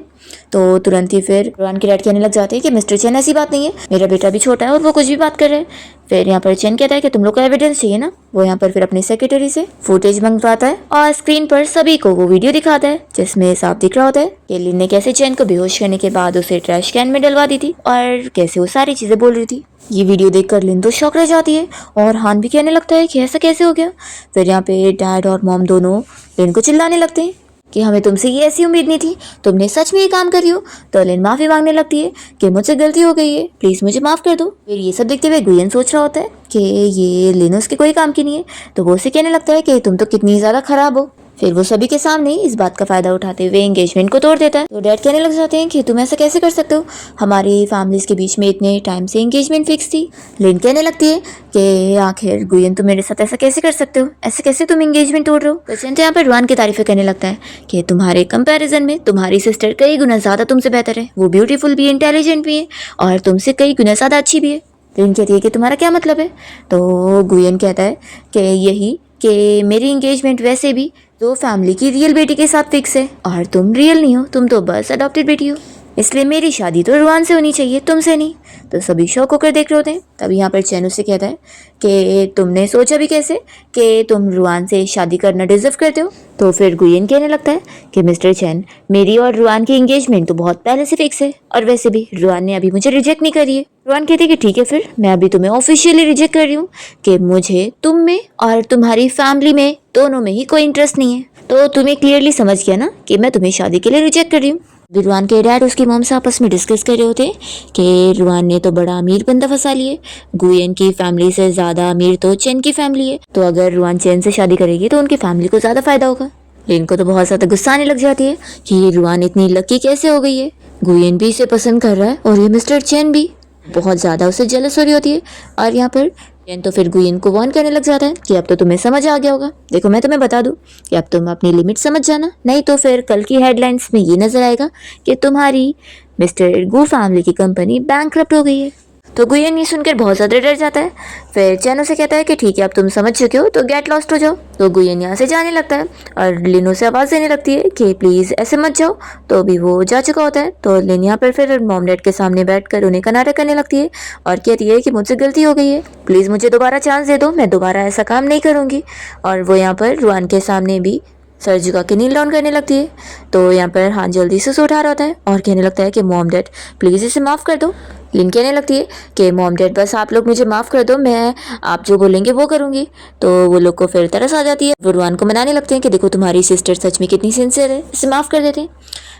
तो तुरंत ही फिर रुआन की डैड कहने लग जाते हैं कि मिस्टर चैन ऐसी बात नहीं है, मेरा बेटा भी छोटा है और वो कुछ भी बात कर रहे हैं। फिर यहाँ पर चैन कहता है कि तुम लोग को एविडेंस चाहिए ना। वो यहाँ पर फिर अपने सेक्रेटरी से फुटेज मंगवाता है और स्क्रीन पर सभी को वो वीडियो दिखाता है जिसमें साफ दिख रहा होता है कि लिन ने कैसे चैन को बेहोश करने के बाद उसे ट्रैश कैन में डलवा दी थी और कैसे वो सारी चीजें बोल रही थी। ये वीडियो देखकर लिन तो शॉक रह जाती है और हान भी कहने लगता है कि ऐसा कैसे हो गया। फिर यहाँ पे डैड और मॉम दोनों लिन को चिल्लाने लगते हैं कि हमें तुमसे ये ऐसी उम्मीद नहीं थी, तुमने सच में ये काम करी हो। तो लिन माफी मांगने लगती है कि मुझसे गलती हो गई है, प्लीज मुझे माफ कर दो। फिर ये सब देखते हुए गुयन सोच रहा होता है कि ये लिन उसके कोई काम की नहीं है, तो वो उसे कहने लगता है कि तुम तो कितनी ज्यादा खराब हो। फिर वो सभी के सामने इस बात का फायदा उठाते हुए एंगेजमेंट को तोड़ देता है। तो डैड कहने लग जाते हैं कि तुम ऐसा कैसे कर सकते हो, हमारी फैमिलीज के बीच में इतने टाइम से एंगेजमेंट फिक्स थी। लिन कहने लगती है कि आखिर गुयन तुम मेरे साथ ऐसा कैसे कर सकते हो, ऐसे कैसे तुम एंगेजमेंट तोड़ रहे हो। तो चैन तो यहाँ पर रुआन की तारीफें करने लगता है कि तुम्हारे कंपैरिजन में तुम्हारी सिस्टर कई गुना ज्यादा तुमसे बेहतर है, वो ब्यूटीफुल भी है, इंटेलिजेंट भी है और तुमसे कई गुना ज्यादा अच्छी भी है। लिन कहती है कि तुम्हारा क्या मतलब है। तो गुयन कहता है कि यही कि मेरी एंगेजमेंट वैसे भी तो फैमिली की रियल बेटी के साथ फिक्स है और तुम रियल नहीं हो, तुम तो बस अडॉप्टेड बेटी हो, इसलिए मेरी शादी तो रुआन से होनी चाहिए, तुमसे नहीं। तो सभी शौक होकर देख रहे होते हैं। तब यहाँ पर चैन उससे कहता है कि तुमने सोचा भी कैसे कि तुम रुआन से शादी करना डिजर्व करते हो। तो फिर गुयन कहने लगता है कि मिस्टर चैन, मेरी और रुआन की एंगेजमेंट तो बहुत पहले से फिक्स है और वैसे भी रुआन ने अभी मुझे रिजेक्ट नहीं करी है। रुआन कहती है कि ठीक है, फिर मैं अभी तुम्हें ऑफिशियली रिजेक्ट कर रही हूँ कि मुझे तुम में और तुम्हारी फैमिली में दोनों में ही कोई इंटरेस्ट नहीं है। तो तुम्हें क्लियरली समझ गया ना कि मैं तुम्हें शादी के लिए रिजेक्ट कर रही हूँ। रुआन के डैड उसकी मॉम से आपस में डिस्कस कर रहे होते कि रुआन ने तो बड़ा अमीर बंदा फंसा लिए, गुयन की फैमिली से ज्यादा अमीर तो चैन की फैमिली है, तो अगर रुआन चैन से शादी करेगी तो उनकी फैमिली को ज्यादा फायदा होगा। लिन को तो बहुत ज्यादा गुस्सा आने लग जाती है कि ये रुआन इतनी लकी कैसे हो गई है, गुयन भी इसे पसंद कर रहा है और ये मिस्टर चैन भी, बहुत ज्यादा उसे जेलस हो रही होती है। और यहाँ पर चैन तो फिर गुयन को वार्न करने लग जाता है कि अब तो तुम्हें समझ आ गया होगा, देखो मैं तुम्हें बता दूं कि अब तुम अपनी लिमिट समझ जाना, नहीं तो फिर कल की हेडलाइंस में ये नजर आएगा कि तुम्हारी मिस्टर गू फैमिली की कंपनी बैंकरप्ट हो गई है। तो गुयन ये सुनकर बहुत ज्यादा डर जाता है। फिर चैन उसे कहता है कि ठीक है अब तुम समझ चुके हो तो गेट लॉस्ट हो जाओ। तो गुयन यहाँ से जाने लगता है और लिन उसे आवाज देने लगती है कि प्लीज ऐसे मत जाओ, तो अभी वो जा चुका होता है। तो लिन यहाँ पर फिर मॉम डैड के सामने बैठकर उन्हें का नाटक करने लगती है और कहती है कि मुझसे गलती हो गई है, प्लीज मुझे दोबारा चांस दे दो, मैं दोबारा ऐसा काम नहीं करूंगी। और वो यहाँ पर रुआन के सामने भी सर झुका के नील डाउन करने लगती है। तो यहाँ पर हाथ जल्दी से उठा रहा होता है और कहने लगता है कि मॉम डैड प्लीज इसे माफ कर दो। लिन कहने लगती है कि मॉम डैड बस आप लोग मुझे माफ कर दो, मैं आप जो बोलेंगे वो करूंगी। तो वो लोग को फिर तरस आ जाती है, वो रुआन को मनाने लगते हैं कि देखो तुम्हारी सिस्टर सच में कितनी सिंसियर है, इसे माफ कर देते हैं।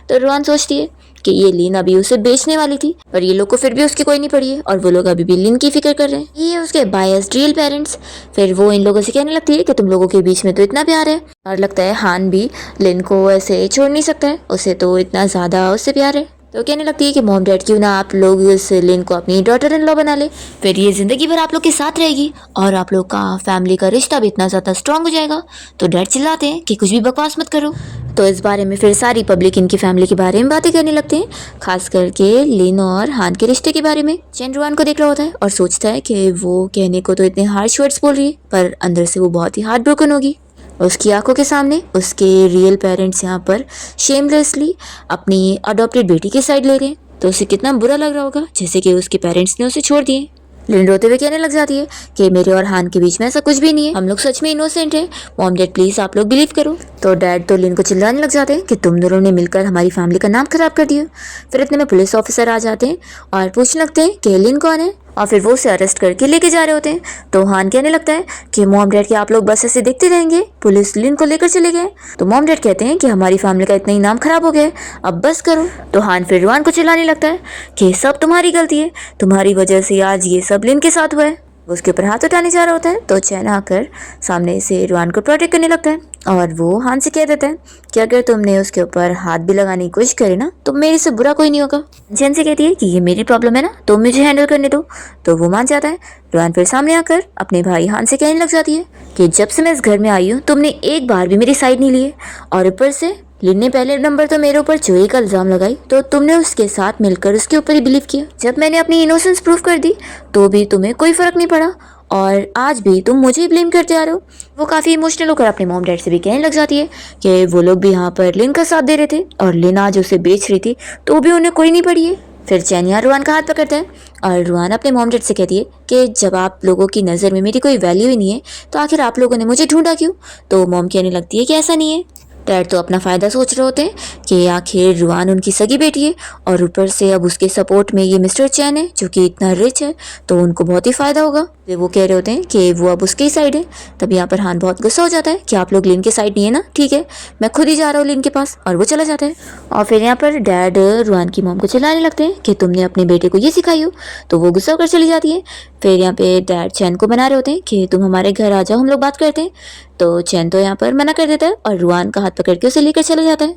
तो रुआन सोचती है कि ये लिन अभी उसे बेचने वाली थी पर ये लोग को फिर भी उसकी कोई नहीं पड़ी है और वो लोग अभी भी लिन की फिक्र कर रहे हैं, ये उसके बायस्ड रियल पेरेंट्स। फिर वो इन लोगों से कहने लगती है कि तुम लोगों के बीच में तो इतना प्यार है और लगता है हान भी लिन को ऐसे छोड़ नहीं सकता है, उसे तो इतना ज्यादा उससे प्यार है। तो कहने लगती है कि मॉम डैड क्यों ना आप लोग इस लिन को अपनी डॉटर इन लॉ बना ले, फिर ये ज़िंदगी भर आप लोग के साथ रहेगी और आप लोग का फैमिली का रिश्ता भी इतना ज़्यादा स्ट्रांग हो जाएगा। तो डैड चिल्लाते हैं कि कुछ भी बकवास मत करो। तो इस बारे में फिर सारी पब्लिक इनकी फैमिली के बारे में बातें करने लगते हैं, खास करके लिन और हान के रिश्ते के बारे में। चेन रुआन को देख रहा होता है और सोचता है कि वो कहने को तो इतने हार्श वर्ड्स बोल रही है, पर अंदर से वो बहुत ही हार्ट ब्रोकन होगी। उसकी आंखों के सामने उसके रियल पेरेंट्स यहाँ पर शेमलेसली अपनी अडॉप्टेड बेटी की साइड ले रहे हैं। तो उसे कितना बुरा लग रहा होगा, जैसे कि उसके पेरेंट्स ने उसे छोड़ दिए। लिन रोते हुए कहने लग जाती है कि मेरे और हान के बीच में ऐसा कुछ भी नहीं है, हम लोग सच में इनोसेंट हैं। मॉम डैड प्लीज आप लोग बिलीव करो। तो डैड तो लिन को चिल्लाने लग जाते हैं कि तुम दोनों ने मिलकर हमारी फैमिली का नाम खराब कर दिया। फिर इतने में पुलिस ऑफिसर आ जाते हैं और पूछने लगते हैं कि लिन कौन है, और फिर वो उसे अरेस्ट करके लेके जा रहे होते हैं। तो हान कहने लगता है कि मॉम डैड के आप लोग बस ऐसे देखते रहेंगे, पुलिस लिन को लेकर चले गए। तो मॉम डैड कहते हैं कि हमारी फैमिली का इतना ही नाम खराब हो गया है, अब बस करो। तो हान फिर रुआन को चिल्लाने लगता है कि सब तुम्हारी गलती है, तुम्हारी वजह से आज ये सब लिन के साथ हुआ है। वो उसके ऊपर हाथ उठाने जा रहा होता है तो चैन आकर सामने से रुआन को प्रोटेक्ट करने लगता है और वो हान से कह देता है कि अगर तुमने उसके ऊपर हाथ भी लगाने की कोशिश करे ना तो मेरे से बुरा कोई नहीं होगा। चैन से कहती है कि ये मेरी प्रॉब्लम है ना, तो मुझे हैंडल करने दो। तो वो मान जाता है। रुआन फिर सामने आकर अपने भाई हान से कहने लग जाती है कि जब से मैं इस घर में आई हूँ तुमने एक बार भी मेरी साइड नहीं ली है, और ऊपर से लिन ने पहले नंबर तो मेरे ऊपर चोरी का इल्जाम लगाई, तो तुमने उसके साथ मिलकर उसके ऊपर ही बिलीव किया। जब मैंने अपनी इनोसेंस प्रूव कर दी तो भी तुम्हें कोई फर्क नहीं पड़ा, और आज भी तुम मुझे ही ब्लेम करते आ रहे हो। वो काफ़ी इमोशनल होकर अपने मॉम डैड से भी कहने लग जाती है कि वो लोग भी यहाँ पर लिन का साथ दे रहे थे और लिन आज उसे बेच रही थी, तो भी उन्हें कोई नहीं पड़ी है। फिर चैन यहाँ रुआन का हाथ पकड़ता है और रुआन अपने मॉम डैड से कहती है कि जब आप लोगों की नज़र में मेरी कोई वैल्यू ही नहीं है तो आखिर आप लोगों ने मुझे ढूंढा क्यों। तो मॉम कहने लगती है कि ऐसा नहीं है। डैड तो अपना फ़ायदा सोच रहे होते हैं कि आखिर रुआन उनकी सगी बेटी है, और ऊपर से अब उसके सपोर्ट में ये मिस्टर चैन है जो कि इतना रिच है, तो उनको बहुत ही फ़ायदा होगा। वो कह रहे होते हैं कि वो अब उसकी साइड है। तब यहाँ पर हान बहुत गुस्सा हो जाता है कि आप लोग लिन के साइड नहीं है ना, ठीक है मैं खुद ही जा रहा हूँ लिन के पास, और वो चला जाता है। और फिर यहाँ पर डैड रुआन की मॉम को चिल्लाने लगते हैं कि तुमने अपने बेटे को ये सिखाई हो, तो वो गुस्सा होकर चली जाती है। फिर यहाँ पे डैड चैन को बना रहे होते हैं कि तुम हमारे घर आ जाओ, हम लोग बात करते हैं। तो चैन तो यहाँ पर मना कर देता है और रुआन का हाथ पकड़ के उसे लेकर चला जाता है।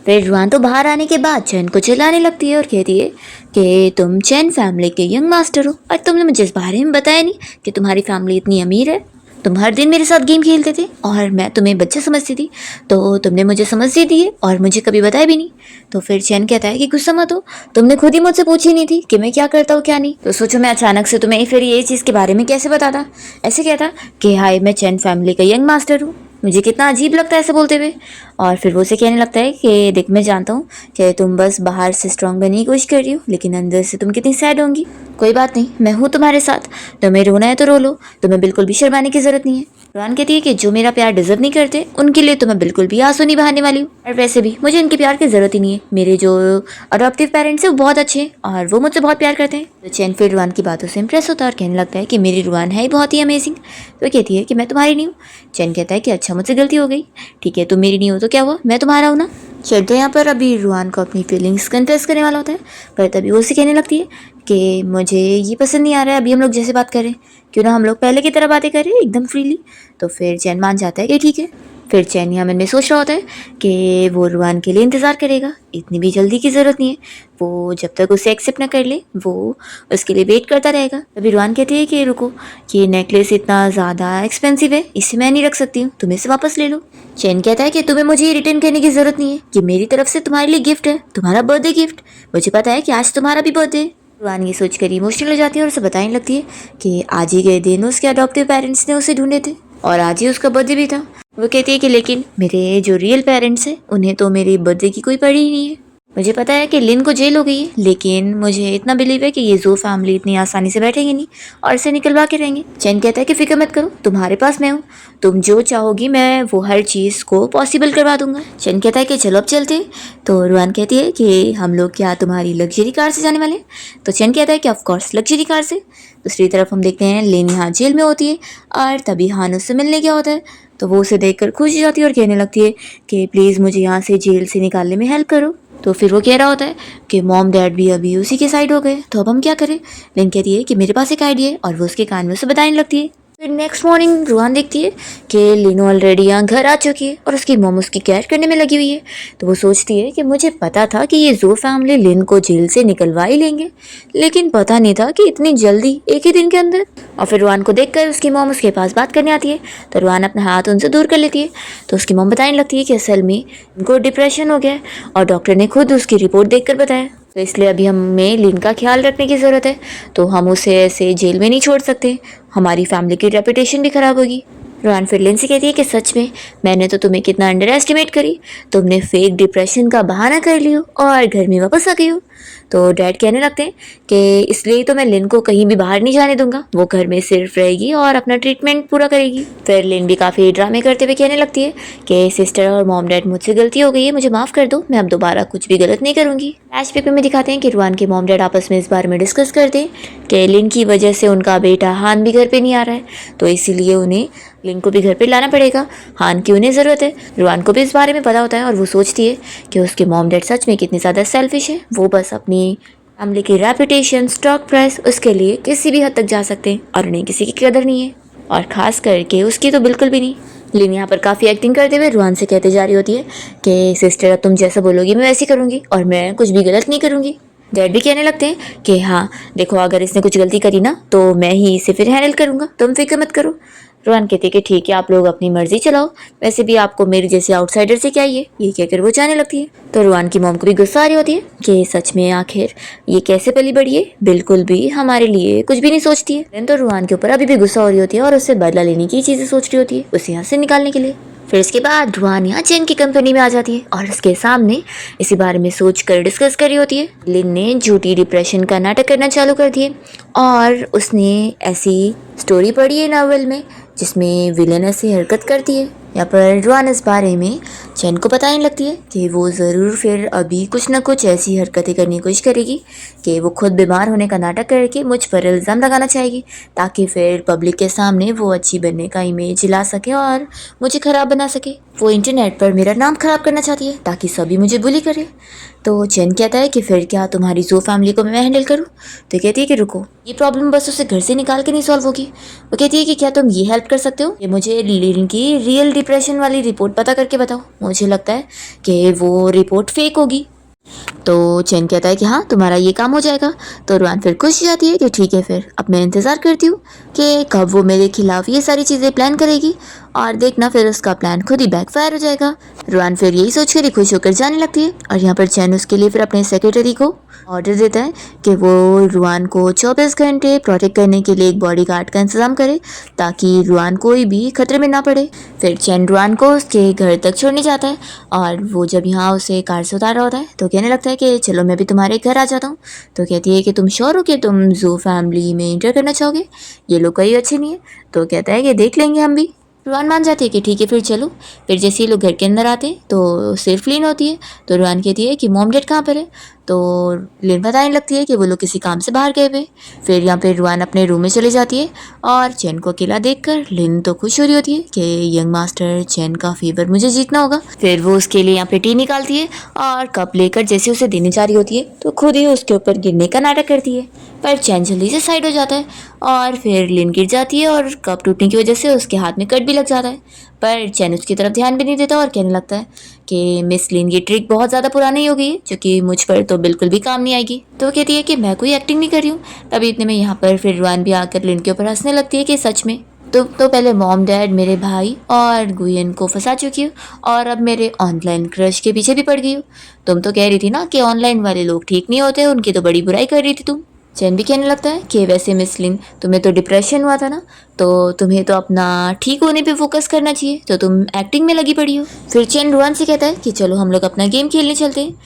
फिर रुआन तो बाहर आने के बाद चैन को चिल्लाने लगती है और कहती है कि तुम चैन फैमिली के यंग मास्टर हो, और तुमने मुझे इस बारे में बताया नहीं कि तुम्हारी फैमिली इतनी अमीर है। तुम हर दिन मेरे साथ गेम खेलते थे और मैं तुम्हें बच्चा समझती थी, तो तुमने मुझे समझ दे दी है और मुझे कभी बताया भी नहीं। तो फिर चैन कहता है कि गुस्सा मत हो, तुमने खुद ही मुझसे पूछी नहीं थी कि मैं क्या करता हूँ क्या नहीं, तो सोचो मैं अचानक से तुम्हें फिर ये चीज़ के बारे में कैसे बताता। ऐसे कहता कि हाय मैं चैन फैमिली का यंग मास्टर हूँ, मुझे कितना अजीब लगता है ऐसे बोलते हुए। और फिर वो उसे कहने लगता है कि देख मैं जानता हूँ कि तुम बस बाहर से स्ट्रांग बनने की कोशिश कर रही हो, लेकिन अंदर से तुम कितनी सैड होंगी। कोई बात नहीं, मैं हूँ तुम्हारे साथ, तुम्हें रोना है तो रो लो, तुम्हें बिल्कुल भी शर्माने की जरूरत नहीं है। रुआन कहती है कि जो मेरा प्यार डिजर्व नहीं करते उनके लिए तो मैं बिल्कुल भी आंसू नहीं बहाने वाली हूँ, और वैसे भी मुझे इनके प्यार की जरूरत ही नहीं है। मेरे जो अडॉप्टिव पेरेंट्स हैं वो बहुत अच्छे हैं और वो मुझसे बहुत प्यार करते हैं। तो चैन फिर रुआन की बातों से इंप्रेस होता है और कहने लगता है कि मेरी रुआन है बहुत ही अमेजिंग। तो कहती है कि मैं तुम्हारी नहीं हूँ। चैन कहता है कि अच्छा मुझसे गलती हो गई, ठीक है तुम मेरी नहीं हो तो क्या हुआ, मैं तुम्हारा हूँ ना। चैन तो यहाँ पर अभी रुआन को अपनी फीलिंग्स कन्फेस करने वाला होता है, पर तभी वो उसे कहने लगती है कि मुझे ये पसंद नहीं आ रहा है अभी हम लोग जैसे बात करें, क्यों ना हम लोग पहले की तरह बातें करें एकदम फ्रीली। तो फिर चैन मान जाता है कि ठीक है। फिर चैन यहाँ मन में सोच रहा होता है कि वो रुआन के लिए इंतज़ार करेगा, इतनी भी जल्दी की ज़रूरत नहीं है, वो जब तक उसे एक्सेप्ट ना कर ले वो उसके लिए वेट करता रहेगा। तभी रुआन कहती है कि रुको, ये नेकलेस इतना ज़्यादा एक्सपेंसिव है, इसे मैं नहीं रख सकती हूँ, तुम इसे वापस ले लो। चैन कहता है कि तुम्हें मुझे ये रिटर्न करने की ज़रूरत नहीं है, कि मेरी तरफ से तुम्हारे लिए गिफ्ट है, तुम्हारा बर्थडे गिफ्ट। मुझे पता है कि आज तुम्हारा भी बर्थडे है। रुआन ये सोचकर इमोशनल हो जाती है और उसे बताने लगती है कि आज ही के दिन उसके अडॉप्टिव पेरेंट्स ने उसे ढूंढे थे और आज ही उसका बर्थडे भी था। वो कहती है कि लेकिन मेरे जो रियल पेरेंट्स हैं उन्हें तो मेरे बर्थडे की कोई पड़ी ही नहीं है। मुझे पता है कि लिन को जेल हो गई है, लेकिन मुझे इतना बिलीव है कि ये जो फैमिली इतनी आसानी से बैठेंगे नहीं और इसे निकलवा के रहेंगे। चैन कहता है कि फिक्र मत करो, तुम्हारे पास मैं हूँ, तुम जो चाहोगी मैं वो हर चीज़ को पॉसिबल करवा दूंगा। चैन कहता है कि चलो अब चलते हैं। तो रुआन कहती है कि हम लोग क्या तुम्हारी लग्जरी कार से जाने वाले हैं। तो चैन कहता है कि ऑफकोर्स लग्जरी कार से। दूसरी तरफ हम देखते हैं लिन यहाँ जेल में होती है और तभी हान उससे मिलने गया होता है। तो वो उसे देखकर खुश हो जाती है और कहने लगती है कि प्लीज़ मुझे यहाँ से जेल से निकालने में हेल्प करो। तो फिर वो कह रहा होता है कि मॉम डैड भी अभी उसी के साइड हो गए, तो अब हम क्या करें। लिन कहती है कि मेरे पास एक आइडिया है और वो उसके कान में उसे बताने लगती है। फिर नेक्स्ट मॉर्निंग रुआन देखती है कि लिन ऑलरेडी यहाँ घर आ चुकी है और उसकी मॉम उसकी केयर करने में लगी हुई है। तो वो सोचती है कि मुझे पता था कि ये जो फैमिली लिन को जेल से निकलवा ही लेंगे, लेकिन पता नहीं था कि इतनी जल्दी, एक ही दिन के अंदर। और फिर रुआन को देखकर उसकी मॉम उसके पास बात करने आती है, तो रुआन अपना हाथ उनसे दूर कर लेती है। तो उसकी मॉम बताने लगती है कि असल में उनको डिप्रेशन हो गया है और डॉक्टर ने खुद उसकी रिपोर्ट देखकर बताया, तो इसलिए अभी हमें लिन का ख्याल रखने की ज़रूरत है। तो हम उसे ऐसे जेल में नहीं छोड़ सकते, हमारी फैमिली की रेपुटेशन भी ख़राब होगी। रुआन फिर लिन से कहती है कि सच में मैंने तो तुम्हें कितना अंडर एस्टिमेट करी, तुमने फेक डिप्रेशन का बहाना कर लियो और घर में वापस आ गई हो। तो डैड कहने लगते हैं कि इसलिए तो मैं लिन को कहीं भी बाहर नहीं जाने दूंगा, वो घर में सिर्फ रहेगी और अपना ट्रीटमेंट पूरा करेगी। फिर लिन भी काफ़ी ड्रामे करते हुए कहने लगती है कि सिस्टर और मॉम डैड मुझसे गलती हो गई है, मुझे माफ़ कर दो, मैं अब दोबारा कुछ भी गलत नहीं करूँगी। फ्लैशबैक में दिखाते हैं कि रुआन के मॉम डैड आपस में इस बारे में डिस्कस करते हैं कि लिन की वजह से उनका बेटा हान भी घर पे नहीं आ रहा है, तो इसीलिए उन्हें लिन को भी घर पे लाना पड़ेगा, हान की उन्हें ज़रूरत है। रुआन को भी इस बारे में पता होता है और वो सोचती है कि उसके मॉम डैड सच में कितनी ज़्यादा सेल्फिश है, वो बस अपनी फैमिली की रेपुटेशन, स्टॉक प्राइस, उसके लिए किसी भी हद तक जा सकते हैं और उन्हें किसी की कदर नहीं है, और ख़ास करके उसकी तो बिल्कुल भी नहीं। लिन यहाँ पर काफ़ी एक्टिंग करते हुए रुआन से कहते जा रही होती है कि सिस्टर अब तुम जैसा बोलोगी मैं वैसी करूँगी और मैं कुछ भी गलत नहीं करूँगी। डैड भी कहने लगते हैं कि हाँ देखो, अगर इसने कुछ गलती करी ना तो मैं ही इसे फिर हैंडल करूँगा, तुम फिक्र मत करो। रुआन कहती है कि ठीक है, आप लोग अपनी मर्जी चलाओ, वैसे भी आपको मेरी जैसे आउटसाइडर से क्या ये कहकर वो जाने लगती है। तो रुआन की मॉम को भी गुस्सा आ रही होती है कि सच में आखिर ये कैसे पली बड़ी है, बिल्कुल भी हमारे लिए कुछ भी नहीं सोचती है। तो रुआन के ऊपर अभी भी गुस्सा हो रही होती है और उससे बदला लेने की चीज़ें सोच रही होती है, उसे यहाँ से निकालने के लिए। फिर इसके बाद रुआन यहाँ चेन की कंपनी में आ जाती है और उसके सामने इसी बारे में सोचकर डिस्कस कर रही होती है। लिन ने झूठी डिप्रेशन का नाटक करना चालू कर दिए और उसने ऐसी स्टोरी पढ़ी है नॉवेल में जिसमें विलेन ऐसी हरकत करती है। यहाँ पर रुआन इस बारे में चैन को बताने लगती है कि वो ज़रूर फिर अभी कुछ ना कुछ ऐसी हरकतें करने की कोशिश करेगी कि वो खुद बीमार होने का नाटक करके मुझ पर इल्ज़ाम लगाना चाहेगी, ताकि फिर पब्लिक के सामने वो अच्छी बनने का इमेज ला सके और मुझे ख़राब बना सके। वो इंटरनेट पर मेरा नाम ख़राब करना चाहती है ताकि सभी मुझे बुली करे। तो चैन कहता है कि फिर क्या तुम्हारी जो फैमिली को मैं हैंडल करूँ। तो कहती है कि रुको, ये प्रॉब्लम बस उसे घर से निकाल के नहीं सॉल्व होगी। वो कहती है कि क्या तुम ये हेल्प कर सकते हो कि मुझे लिन की रियल डिप्रेशन वाली रिपोर्ट पता करके बताओ, मुझे लगता है कि वो रिपोर्ट फेक होगी। तो चैन कहता है कि हाँ तुम्हारा ये काम हो जाएगा। तो रुआन फिर खुश हो जाती है कि ठीक है, फिर अब मैं इंतज़ार करती हूँ कि कब वो मेरे खिलाफ ये सारी चीज़ें प्लान करेगी और देखना फिर उसका प्लान खुद ही बैकफायर हो जाएगा। रुआन फिर यही सोचकर ही खुश होकर जाने लगती है और यहाँ पर चैन उसके लिए फिर अपने सेक्रेटरी को ऑर्डर देता है कि वो रुआन को 24 घंटे प्रोटेक्ट करने के लिए एक बॉडीगार्ड का इंतज़ाम करे ताकि रुआन कोई भी खतरे में ना पड़े। फिर चैन रुआन को उसके घर तक छोड़ने जाता है और वो जब यहाँ उसे कार से उतार रहा होता है तो कहने लगता है कि चलो मैं भी तुम्हारे घर आ जाता हूँ। तो कहती है कि तुम श्योर हो कि तुम जू फैमिली में इंटर करना चाहोगे, ये लोग कहीं अच्छे नहीं है। तो कहता है कि देख लेंगे हम भी। रुआन मान जाती है कि ठीक है फिर चलो। फिर जैसे ही लोग घर के अंदर आते हैं तो सिर्फ लिन होती है। तो रुआन कहती है कि मॉम डैड कहाँ पर है। तो लिन बताने लगती है कि वो लोग किसी काम से बाहर गए हुए। फिर यहाँ पे रुआन अपने रूम में चली जाती है और चैन को अकेला देखकर लिन तो खुश हो रही होती है कि यंग मास्टर चैन का फेवर मुझे जीतना होगा। फिर वो उसके लिए यहाँ पे टी निकालती है और कप लेकर जैसे उसे देने जा रही होती है तो खुद ही उसके ऊपर गिरने का नाटक करती है, पर चैन जल्दी से साइड हो जाता है और फिर लिन गिर जाती है और कप टूटने की वजह से उसके हाथ में कट भी लग जाता है। पर चैन उसकी तरफ ध्यान भी नहीं देता और कहने लगता है कि मिस लिन ये ट्रिक बहुत ज़्यादा पुरानी हो गई है जो कि मुझ पर तो बिल्कुल भी काम नहीं आएगी। तो कहती है कि मैं कोई एक्टिंग नहीं कर रही हूँ। तभी इतने में यहाँ पर फिर रुआन भी आकर लिन के ऊपर हंसने लगती है कि सच में तुम तो पहले मॉम डैड, मेरे भाई और गुयन को फंसा चुकी हो और अब मेरे ऑनलाइन क्रश के पीछे भी पड़ गई हो। तुम तो कह रही थी ना कि ऑनलाइन वाले लोग ठीक नहीं होते, उनकी तो बड़ी बुराई कर रही थी तुम। चैन भी कहने लगता है कि वैसे मिस लिन तुम्हें तो डिप्रेशन हुआ था ना, तो तुम्हें तो अपना ठीक होने पे फोकस करना चाहिए, तो तुम एक्टिंग में लगी पड़ी हो। फिर चैन रुआन से कहता है कि चलो हम लोग अपना गेम खेलने चलते हैं।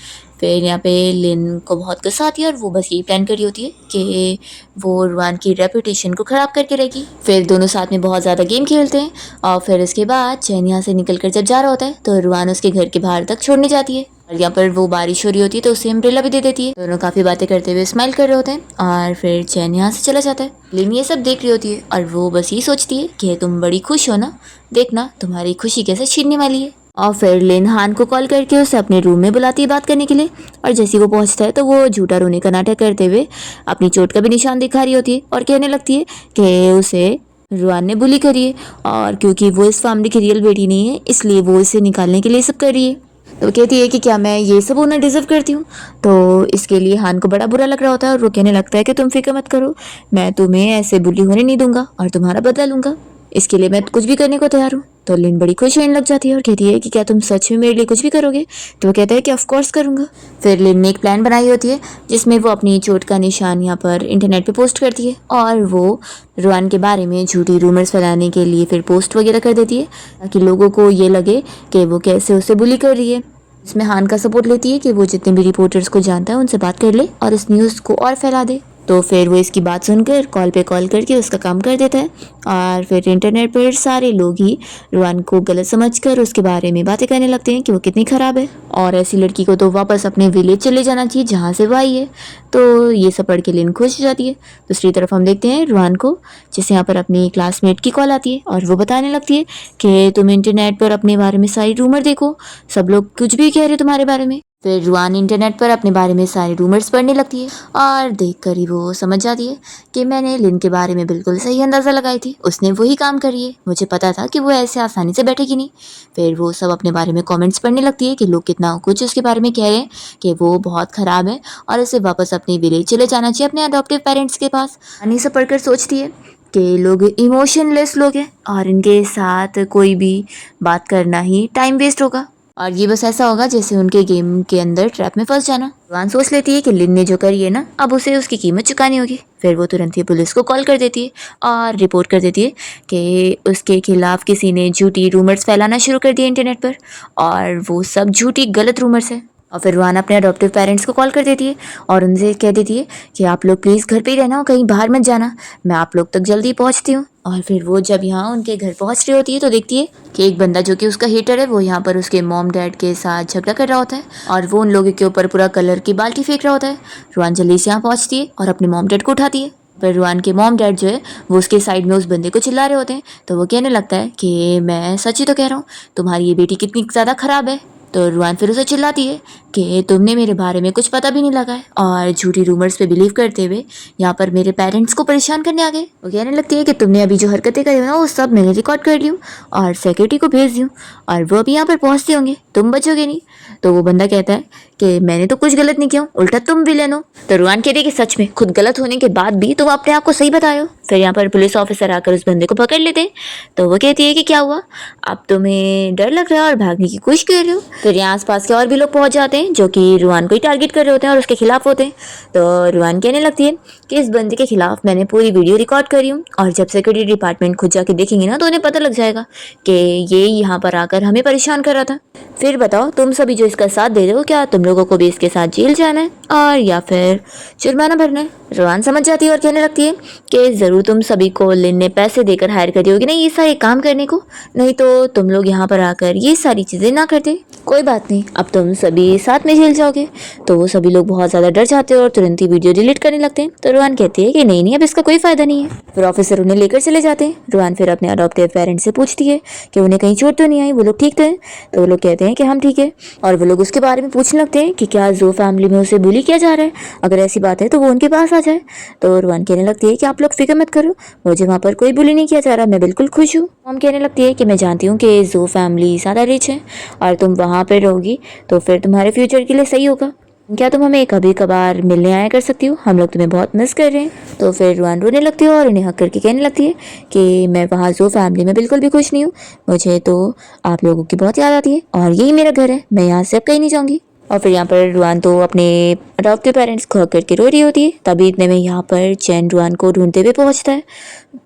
फिर यहाँ पे लिन को बहुत गुस्सा आती है और वो बस यही प्लान कर रही होती है कि वो रुआन की रेपुटेशन को ख़राब करके रहेगी। फिर दोनों साथ में बहुत ज़्यादा गेम खेलते हैं और फिर उसके बाद चैन यहाँ से निकल कर जब जा रहा होता है तो रुआन उसके घर के बाहर तक छोड़ने जाती है और यहाँ पर वो बारिश हो रही होती है तो उसे अम्ब्रेला भी दे देती है। दोनों काफ़ी बातें करते हुए स्माइल कर रहे होते हैं और फिर चैन यहाँ से चला जाता है। लिन ये सब देख रही होती है और वो बस ये सोचती है कि तुम बड़ी खुश हो ना, देखना तुम्हारी खुशी कैसे छीनने वाली है। और फिर लिन हान को कॉल करके उसे अपने रूम में बुलाती है बात करने के लिए और जैसे वो पहुंचता है तो वो झूठा रोने का नाटक करते हुए अपनी चोट का भी निशान दिखा रही होती है और कहने लगती है कि उसे रुआन ने बुली करी है और क्योंकि वो इस फैमिली की रियल बेटी नहीं है इसलिए वो इसे निकालने के लिए सब कर रही है। तो कहती है कि क्या मैं ये सब होना डिजर्व करती हूँ। तो इसके लिए हान को बड़ा बुरा लग रहा होता है और वो कहने लगता है कि तुम फिक्र मत करो, मैं तुम्हें ऐसे बुली होने नहीं दूंगा और तुम्हारा बदला लूंगा, इसके लिए मैं कुछ भी करने को तैयार हूँ। तो लिन बड़ी खुश होने लग जाती है और कहती है कि क्या तुम सच में मेरे लिए कुछ भी करोगे। तो वो कहता है कि ऑफ कोर्स करूंगा। फिर लिन ने एक प्लान बनाई होती है जिसमें वो अपनी चोट का निशान यहाँ पर इंटरनेट पे पोस्ट करती है और वो रुआन के बारे में झूठी रूमर्स फैलाने के लिए फिर पोस्ट वगैरह कर देती है ताकि लोगों को ये लगे कि वो कैसे उसे बुली कर रही है। इसमें हान का सपोर्ट लेती है कि वो जितने भी रिपोर्टर्स को जानता है उनसे बात कर ले और इस न्यूज़ को और फैला दे। तो फिर वो इसकी बात सुनकर कॉल पे कॉल करके उसका काम कर देता है और फिर इंटरनेट पर सारे लोग ही रुआन को गलत समझकर उसके बारे में बातें करने लगते हैं कि वो कितनी ख़राब है और ऐसी लड़की को तो वापस अपने विलेज चले जाना चाहिए जहाँ से वो आई है। तो ये सब पढ़ के लिन खुश हो जाती है। दूसरी तरफ हम देखते हैं रुआन को, जिसे यहाँ पर अपनी क्लासमेट की कॉल आती है और वो बताने लगती है कि तुम इंटरनेट पर अपने बारे में सारी रूमर देखो, सब लोग कुछ भी कह रहे तुम्हारे बारे में। फिर रुआन इंटरनेट पर अपने बारे में सारे रूमर्स पढ़ने लगती है और देखकर ही वो समझ जाती है कि मैंने लिन के बारे में बिल्कुल सही अंदाज़ा लगाई थी, उसने वही काम करी है, मुझे पता था कि वो ऐसे आसानी से बैठेगी नहीं। फिर वो सब अपने बारे में कमेंट्स पढ़ने लगती है कि लोग कितना कुछ उसके बारे में कह रहे हैं कि वो बहुत ख़राब है और उसे वापस अपने विलेज चले जाना चाहिए अपने अडॉप्टिव पेरेंट्स के पास। अनी सब पढ़कर सोचती है कि लोग इमोशनलेस लोग हैं और इनके साथ कोई भी बात करना ही टाइम वेस्ट होगा और ये बस ऐसा होगा जैसे उनके गेम के अंदर ट्रैप में फंस जाना। रुआन सोच लेती है कि लिन ने जो करी है ना, अब उसे उसकी कीमत चुकानी होगी। फिर वो तुरंत ही पुलिस को कॉल कर देती है और रिपोर्ट कर देती है कि उसके खिलाफ किसी ने झूठी रूमर्स फैलाना शुरू कर दिए इंटरनेट पर और वो सब झूठी गलत रूमर्स है। और फिर रुआन अपने अडॉप्टिव पेरेंट्स को कॉल कर देती है और उनसे कह देती है कि आप लोग प्लीज़ घर पे ही रहना, कहीं बाहर मत जाना, मैं आप लोग तक जल्दी पहुंचती हूँ। और फिर वो जब यहाँ उनके घर पहुंच रही होती है तो देखती है कि एक बंदा जो कि उसका हेटर है वो यहाँ पर उसके मॉम डैड के साथ झगड़ा कर रहा होता है और वो उन लोगों के ऊपर पूरा कलर की बाल्टी फेंक रहा होता है। रुआन जल्दी से यहाँ पहुँचती है और अपने मॉम डैड को उठाती है। पर रुआन के मॉम डैड जो है वो उसके साइड में उस बंदे को चिल्ला रहे होते हैं। तो वो कहने लगता है कि मैं सच ही तो कह रहा हूँ, तुम्हारी ये बेटी कितनी ज़्यादा ख़राब है। तो रुआन फिर उसे चिल्लाती है कि तुमने मेरे बारे में कुछ पता भी नहीं लगाया और झूठी रूमर्स पे बिलीव करते हुए यहाँ पर मेरे पेरेंट्स को परेशान करने आ गए। वो कहने लगती है कि तुमने अभी जो हरकतें करी हो ना वो सब मैंने रिकॉर्ड कर ली हूँ और सिक्योरिटी को भेज दी हूँ और वो अभी यहाँ पर पहुँचते होंगे, तुम बचोगे नहीं। तो वो बंदा कहता है कि मैंने तो कुछ गलत नहीं किया, उल्टा तुम विलेन हो। तो रुआन कहती है कि सच में खुद गलत होने के बाद भी तुम अपने आप को सही बताए हो। फिर यहाँ पर पुलिस ऑफिसर आकर उस बंदे को पकड़ लेते हैं। तो वो कहती है कि क्या हुआ, अब तुम्हें डर लग रहा है और भागने की कोशिश कर रहे हो। फिर यहाँ आसपास के और भी लोग पहुंच जाते हैं जो कि रुआन को ही टारगेट कर रहे होते हैं और उसके खिलाफ होते हैं। तो रुआन कहने लगती है कि इस बंदे के खिलाफ मैंने पूरी वीडियो रिकॉर्ड करी हूँ और जब सिक्योरिटी डिपार्टमेंट खुद जाके देखेंगे ना तो उन्हें पता लग जाएगा कि ये यहाँ पर आकर हमें परेशान कर रहा था। फिर बताओ तुम सभी जो इसका साथ दे रहे हो, क्या तुम लोगों को भी इसके साथ जेल जाना है और या फिर जुर्माना भरना है। रुआन समझ जाती है और कहने लगती है कि ज़रूर तुम सभी को लिन ने पैसे देकर हायर करी होगी ना ये सारे काम करने को, नहीं तो तुम लोग यहाँ पर आकर ये सारी चीज़ें ना करते। कोई बात नहीं, अब तुम सभी साथ में जेल जाओगे। तो वो सभी लोग बहुत ज़्यादा डर जाते हैं और तुरंत ही वीडियो डिलीट करने लगते हैं। तो रुआन कहती है कि नहीं नहीं अब इसका कोई फ़ायदा नहीं है। फिर ऑफिसर उन्हें लेकर चले जाते हैं। रुआन फिर अपने अडॉप्टिव पेरेंट्स से पूछती है कि उन्हें कहीं चोट तो नहीं आई, वो लोग ठीक तो हैं। तो वो लोग कहते हैं कि हम ठीक है और वो लोग उसके बारे में पूछने लगते हैं कि क्या जो फैमिली में उसे बुली किया जा रहा है, अगर ऐसी बात है तो वो उनके पास आ जाए। तो रुआन कहने लगती है कि आप लोग फिक्र मत करो, मुझे वहाँ पर कोई बुली नहीं किया जा रहा, मैं बिल्कुल खुश हूँ। मॉम कहने लगती है कि मैं जानती हूँ कि जो फैमिली ज़्यादा रिच है और तुम वहाँ पर रहोगी तो फिर तुम्हारे फ्यूचर के लिए सही होगा, क्या तुम हमें कभी कभार मिलने आया कर सकती हो, हम लोग तुम्हें बहुत मिस कर रहे हैं। तो फिर रुआन रोने लगती है और उन्हें हक करके कहने लगती है कि मैं वहाँ जो फैमिली में बिल्कुल भी खुश नहीं हूँ, मुझे तो आप लोगों की बहुत याद आती है और यही मेरा घर है, मैं यहाँ से अब कहीं नहीं जाऊँगी। और फिर यहाँ पर रुआन तो अपने अडॉप्टिव पेरेंट्स को हक करके रो रही होती है। तभी इतने में यहाँ पर चैन रुआन को ढूंढते हुए पहुँचता है।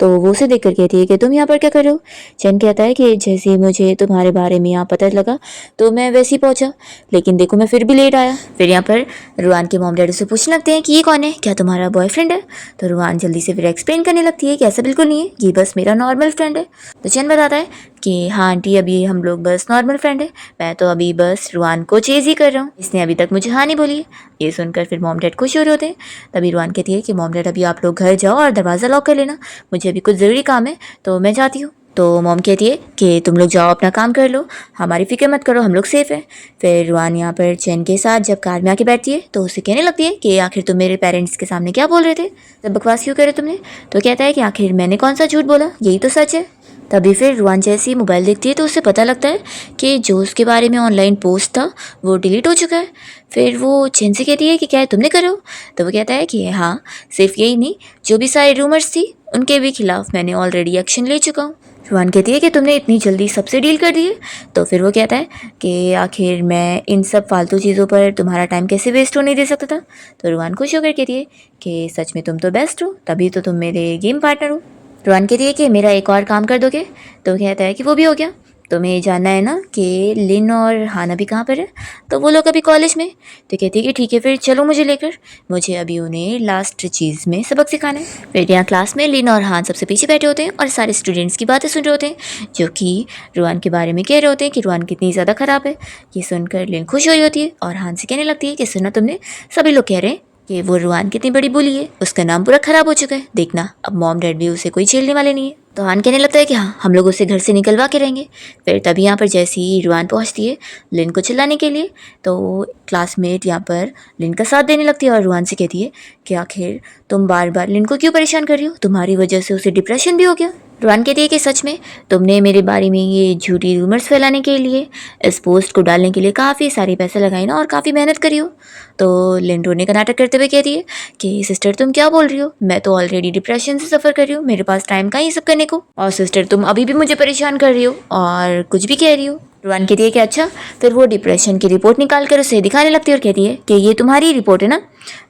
तो वो उसे देखकर कहती है कि तुम यहाँ पर क्या कर रहे हो। चैन कहता है कि जैसे ही मुझे तुम्हारे बारे में यहाँ पता लगा तो मैं वैसे ही पहुँचा, लेकिन देखो मैं फिर भी लेट आया। फिर यहाँ पर रुआन के मॉम डैडी से पूछने लगते हैं कि ये कौन है, क्या तुम्हारा बॉयफ्रेंड है। तो रुआन जल्दी से फिर एक्सप्लेन करने लगती है कि ऐसा बिल्कुल नहीं है, ये बस मेरा नॉर्मल फ्रेंड है। तो चैन बताता है कि हाँ आंटी अभी हम लोग बस नॉर्मल फ्रेंड है, मैं तो अभी बस रुआन को चेज ही कर रहा हूँ, इसने अभी तक मुझे हाँ नहीं बोली है। ये सुनकर फिर मॉम डैड खुश हो रहे होते हैं। तभी रुआन कहती है कि मॉम डैड अभी आप लोग घर जाओ और दरवाज़ा लॉक कर लेना, मुझे अभी कुछ ज़रूरी काम है तो मैं जाती हूँ। तो मॉम कहती है कि तुम लोग जाओ अपना काम कर लो, हमारी फिक्र मत करो, हम लोग सेफ हैं। फिर रुआन यहाँ पर चैन के साथ जब कार में आके बैठती है तो उसे कहने लगती है कि आखिर तुम मेरे पेरेंट्स के सामने क्या बोल रहे थे, तब बकवास क्यों करे तुमने। तो कहता है कि आखिर मैंने कौन सा झूठ बोला, यही तो सच है। तभी फिर रुआन जैसे ही मोबाइल देखती है तो उसे पता लगता है कि जो उसके बारे में ऑनलाइन पोस्ट था वो डिलीट हो चुका है। फिर वो चैन से कहती है कि क्या है तुमने करे हो। तो वो कहता है कि हाँ, सिर्फ यही नहीं, जो भी सारी रूमर्स थी उनके भी खिलाफ मैंने ऑलरेडी एक्शन ले चुका हूँ। रुआन कहती है कि तुमने इतनी जल्दी सबसे डील कर दी है। तो फिर वो कहता है कि आखिर मैं इन सब फालतू चीज़ों पर तुम्हारा टाइम कैसे वेस्ट होने दे सकता था। तो रुआन खुश होकर कहती है कि सच में तुम तो बेस्ट हो, तभी तो तुम मेरे गेम पार्टनर हो। रुआन कहती है कि मेरा एक और काम कर दोगे। तो कहता है कि वो भी हो गया। तुम्हें जानना है ना कि लिन और हान अभी कहाँ पर है। तो वो लोग अभी कॉलेज में। तो कहती है कि ठीक है फिर चलो मुझे लेकर, मुझे अभी उन्हें लास्ट चीज़ में सबक सिखाना है। फिर यहाँ क्लास में लिन और हान सबसे पीछे बैठे होते हैं और सारे स्टूडेंट्स की बातें सुन रहे होते हैं जो कि रुआन के बारे में कह रहे होते हैं कि रुआन कितनी ज़्यादा ख़राब है। ये सुनकर लिन खुश हो रही होती है और हान से कहने लगती है कि सुना तुमने, सभी लोग कह रहे हैं कि वो रुआन कितनी बड़ी बुली है, उसका नाम पूरा खराब हो चुका है, देखना अब मॉम डैड भी उसे कोई झेलने वाले नहीं है। तो हान कहने लगता है कि हाँ, हम लोग उसे घर से निकलवा के रहेंगे। फिर तभी यहाँ पर जैसे ही रुआन पहुँचती है लिन को चिल्लाने के लिए, तो क्लासमेट यहाँ पर लिन का साथ देने लगती है और रुआन से कहती है कि आखिर तुम बार बार लिन को क्यों परेशान कर रही हो, तुम्हारी वजह से उसे डिप्रेशन भी हो गया। रुआन कहती है कि सच में तुमने मेरे बारे में ये झूठी रूमर्स फैलाने के लिए, इस पोस्ट को डालने के लिए काफ़ी सारे पैसे लगाए ना और काफ़ी मेहनत करी हो। तो लिन रोने का नाटक करते हुए कहती है कि सिस्टर तुम क्या बोल रही हो, मैं तो ऑलरेडी डिप्रेशन से सफ़र कर रही हूँ, मेरे पास टाइम कहाँ ये सब करने को, और सिस्टर तुम अभी भी मुझे परेशान कर रही हो और कुछ भी कह रही हो। रुआन कहती है कि अच्छा। फिर वो डिप्रेशन की रिपोर्ट निकाल कर उसे दिखाने लगती है और कहती है कि ये तुम्हारी रिपोर्ट है ना।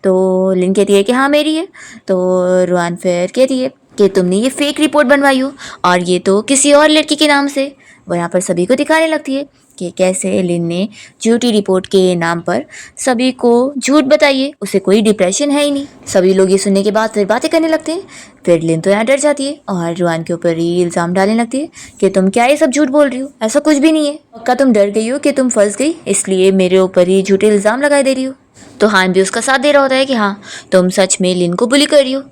तो लिन कहती है कि हाँ मेरी है। तो रुआन फिर कहती है कि तुमने ये फेक रिपोर्ट बनवाई हो और ये तो किसी और लड़की के नाम से। वो यहाँ पर सभी को दिखाने लगती है कि कैसे लिन ने झूठी रिपोर्ट के नाम पर सभी को झूठ बताई है, उसे कोई डिप्रेशन है ही नहीं। सभी लोग ये सुनने के बाद फिर बातें करने लगते हैं। फिर लिन तो यहाँ डर जाती है और रुआन के ऊपर ही इल्ज़ाम डालने लगती है कि तुम क्या ये सब झूठ बोल रही हो, ऐसा कुछ भी नहीं है, पक्का तुम डर गई हो कि तुम फंस गई इसलिए मेरे ऊपर ही झूठे इल्ज़ाम लगाए दे रही हो। तो हान भी उसका साथ दे रहा होता है कि हाँ तुम सच में लिन को बुली कर रही हो।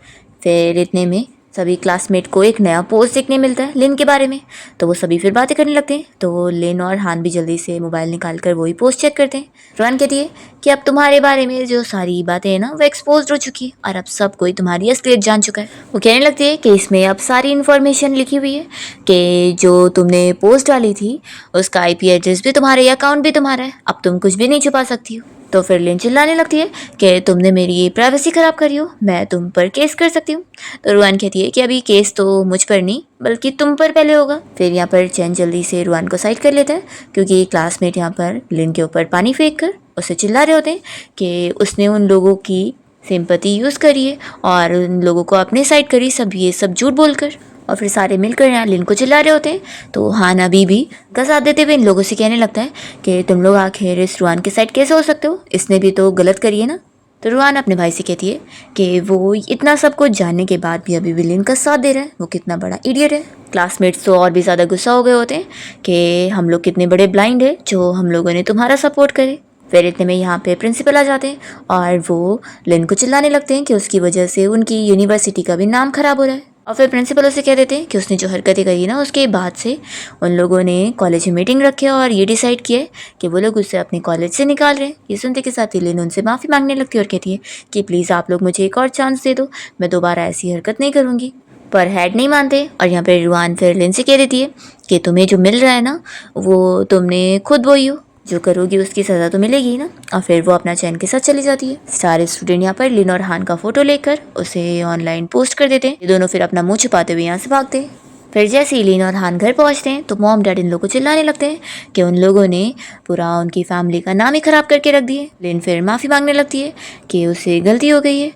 फिर इतने में सभी क्लासमेट को एक नया पोस्ट देखने मिलता है लिन के बारे में। तो वो सभी फिर बातें करने लगते हैं। तो लिन और हान भी जल्दी से मोबाइल निकाल कर वही पोस्ट चेक करते हैं। रुआन कहती है कि अब तुम्हारे बारे में जो सारी बातें हैं ना वो एक्सपोज हो चुकी है और अब सब कोई तुम्हारी असलियत जान चुका है। वो कहने लगती है कि इसमें अब सारी इन्फॉर्मेशन लिखी हुई है कि जो तुमने पोस्ट डाली थी उसका IP एड्रेस भी तुम्हारा, ये अकाउंट भी तुम्हारा है, अब तुम कुछ भी नहीं छुपा सकती हो। तो फिर लिन चिल्लाने लगती है कि तुमने मेरी ये प्राइवेसी ख़राब करी हो, मैं तुम पर केस कर सकती हूँ। तो रुआन कहती है कि अभी केस तो मुझ पर नहीं बल्कि तुम पर पहले होगा। फिर यहाँ पर चैन जल्दी से रुआन को साइड कर लेता है क्योंकि क्लासमेट यहाँ पर लिन के ऊपर पानी फेंक कर उसे चिल्ला रहे होते हैं कि उसने उन लोगों की सिंपैथी यूज़ करी है और उन लोगों को अपने साइड करी, सब ये सब झूठ बोलकर। और फिर सारे मिलकर यहाँ लिन को चिल्ला रहे होते हैं। तो हान अभी भी का साथ देते हुए इन लोगों से कहने लगता है कि तुम लोग आखिर इस रुआन के साइड कैसे हो सकते हो, इसने भी तो गलत करी है ना। तो रुआन अपने भाई से कहती है कि वो इतना सब कुछ जानने के बाद भी अभी भी लिन का साथ दे रहा है, वो कितना बड़ा इडियट है। क्लासमेट्स तो और भी ज़्यादा गुस्सा हो गए होते हैं कि हम लोग कितने बड़े ब्लाइंड है जो हम लोगों ने तुम्हारा सपोर्ट करे। फिर इतने में यहाँ पे प्रिंसिपल आ जाते हैं और वो लिन को चिल्लाने लगते हैं कि उसकी वजह से उनकी यूनिवर्सिटी का भी नाम खराब हो रहा है। और फिर प्रिंसिपल उसे कह देते हैं कि उसने जो हरकतें करी ना उसके बाद से उन लोगों ने कॉलेज में मीटिंग रखी है और ये डिसाइड किया है कि वो लोग उसे अपने कॉलेज से निकाल रहे हैं। ये सुनते के साथ ही लिन उनसे माफ़ी मांगने लगती है और कहती है कि प्लीज़ आप लोग मुझे एक और चांस दे दो, मैं दोबारा ऐसी हरकत नहीं करूँगी। पर हेड नहीं मानते और यहाँ पर रुआन फिर लिन से कह देती है कि तुम्हें जो मिल रहा है ना वो तुमने खुद बोई हो, जो करोगी उसकी सज़ा तो मिलेगी ना। और फिर वो अपना चैन के साथ चली जाती है। सारे स्टूडेंट यहाँ पर लिन और हान का फोटो लेकर उसे ऑनलाइन पोस्ट कर देते हैं। ये दोनों फिर अपना मुंह छुपाते हुए यहाँ से भागते हैं। फिर जैसे ही लिन और हान घर पहुँचते हैं तो मॉम डैड इन लोगों को चिल्लाने लगते हैं कि उन लोगों ने पूरा उनकी फैमिली का नाम ही ख़राब करके रख दिए। लिन फिर माफ़ी मांगने लगती है कि उसे गलती हो गई है।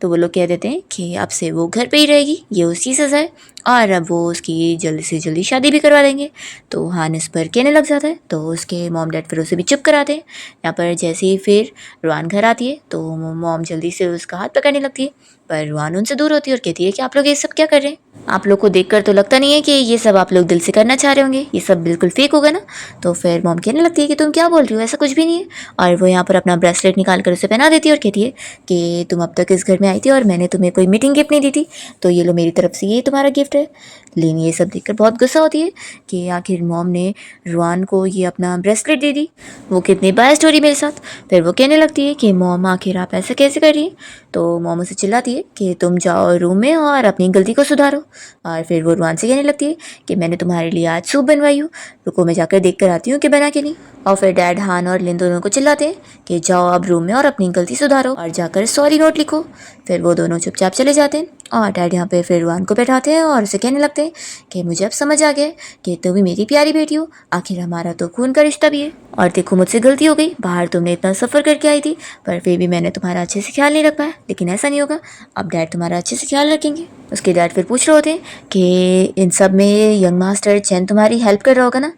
तो वो लोग कह देते हैं कि अब से वो घर पे ही रहेगी, ये उसकी सज़ा है और अब वो उसकी जल्दी से जल्दी शादी भी करवा देंगे। तो हान इस पर कहने लग जाता है तो उसके मॉम डैड फिर उसे भी चुप कराते हैं। यहाँ पर जैसे ही फिर रुआन घर आती है तो मॉम जल्दी से उसका हाथ पकड़ने लगती है पर रुआन उनसे दूर होती है और कहती है कि आप लोग ये सब क्या कर रहे हैं, आप लोग को देखकर तो लगता नहीं है कि ये सब आप लोग दिल से करना चाह रहे होंगे, ये सब बिल्कुल फेक होगा ना। तो फिर मॉम कहने लगती है कि तुम क्या बोल रही हो, ऐसा कुछ भी नहीं है। और वो यहाँ पर अपना ब्रेसलेट निकाल कर उसे पहना देती है और कहती है कि तुम अब तक इस घर में आई थी और मैंने तुम्हें कोई मीटिंग गिफ्ट नहीं दी थी, तो ये लो मेरी तरफ से ये तुम्हारा गिफ्ट गिफ्ट है। लिन ये सब देखकर बहुत गुस्सा होती है कि आखिर मॉम ने रुआन को ये अपना ब्रेसलेट दे दी, वो कितनी बायस्ड हो रही मेरे साथ। फिर वो कहने लगती है कि मॉम आखिर आप ऐसा कैसे कर रही है। तो मॉम उसे चिल्लाती है कि तुम जाओ रूम में और अपनी गलती को सुधारो। और फिर वो रुआन से कहने लगती है कि मैंने तुम्हारे लिए आज सूप बनवाई हूँ, रुको मैं जाकर देख कर आती हूँ कि बना के नहीं। और फिर डैड हान और लिन दोनों को चिल्लाते हैं कि जाओ अब रूम में और अपनी गलती सुधारो और जाकर सॉरी नोट लिखो। फिर वो दोनों चुपचाप चले जाते हैं और डैड यहाँ पे फिर रुआन को बैठाते हैं और उसे कहने लगते हैं कि मुझे अब समझ आ गया कि तुम भी मेरी प्यारी बेटी हो, आखिर हमारा तो खून का रिश्ता भी है। और देखो मुझसे गलती हो गई, बाहर तुमने इतना सफ़र करके आई थी पर फिर भी मैंने तुम्हारा अच्छे से ख्याल नहीं रख पाया, लेकिन ऐसा नहीं होगा, अब डैड तुम्हारा अच्छे से ख्याल रखेंगे। उसके डैड फिर पूछ रहे होते हैं कि इन सब में यंग मास्टर चैन तुम्हारी हेल्प कर रहा होगा ना।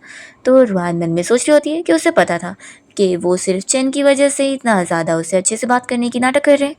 तो रुआन मन में सोच रही होती है कि उसे पता था कि वो सिर्फ चैन की वजह से इतना ज़्यादा उससे अच्छे से बात करने की नाटक कर रहे हैं।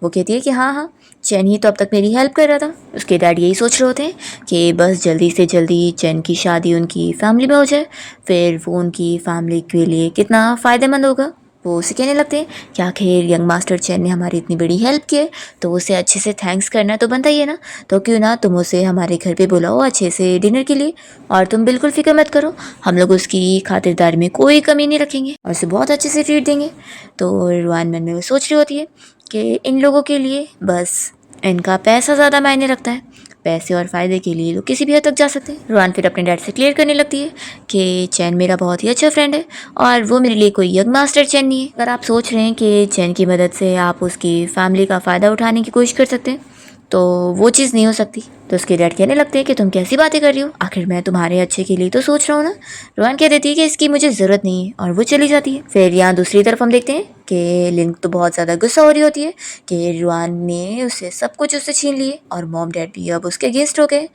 वो कहती है कि हाँ हाँ, चैन ही तो अब तक मेरी हेल्प कर रहा था। उसके डैड यही सोच रहे होते हैं कि बस जल्दी से जल्दी चैन की शादी उनकी फैमिली में हो जाए, फिर वो उनकी फैमिली के लिए कितना फ़ायदेमंद होगा। वो उसे कहने लगते हैं कि आखिर यंग मास्टर चैन ने हमारी इतनी बड़ी हेल्प की है तो उसे अच्छे से थैंक्स करना तो बनता ही है ना, तो क्यों ना तुम उसे हमारे घर पे बुलाओ अच्छे से डिनर के लिए। और तुम बिल्कुल फिक्र मत करो, हम लोग उसकी खातिरदारी में कोई कमी नहीं रखेंगे और उसे बहुत अच्छे से ट्रीट देंगे। तो रुआन मन में वो सोच रही होती है कि इन लोगों के लिए बस इनका पैसा ज़्यादा मायने रखता है, पैसे और फ़ायदे के लिए लोग किसी भी हद तक जा सकते हैं। रुआन फिर अपने डैड से क्लियर करने लगती है कि चैन मेरा बहुत ही अच्छा फ्रेंड है और वो मेरे लिए कोई यंग मास्टर चैन नहीं है। अगर आप सोच रहे हैं कि चैन की मदद से आप उसकी फैमिली का फ़ायदा उठाने की कोशिश कर सकते हैं तो वो चीज़ नहीं हो सकती। तो उसके डैड कहने लगते हैं कि तुम कैसी बातें कर रही हो, आखिर मैं तुम्हारे अच्छे के लिए तो सोच रहा हूँ ना। रुआन कह देती है कि इसकी मुझे ज़रूरत नहीं है और वो चली जाती है। फिर यहाँ दूसरी तरफ हम देखते हैं कि लिन तो बहुत ज़्यादा गुस्सा हो रही होती है कि रुआन ने उससे सब कुछ उससे छीन लिए और मॉम डैड भी अब उसके अगेंस्ट हो गए।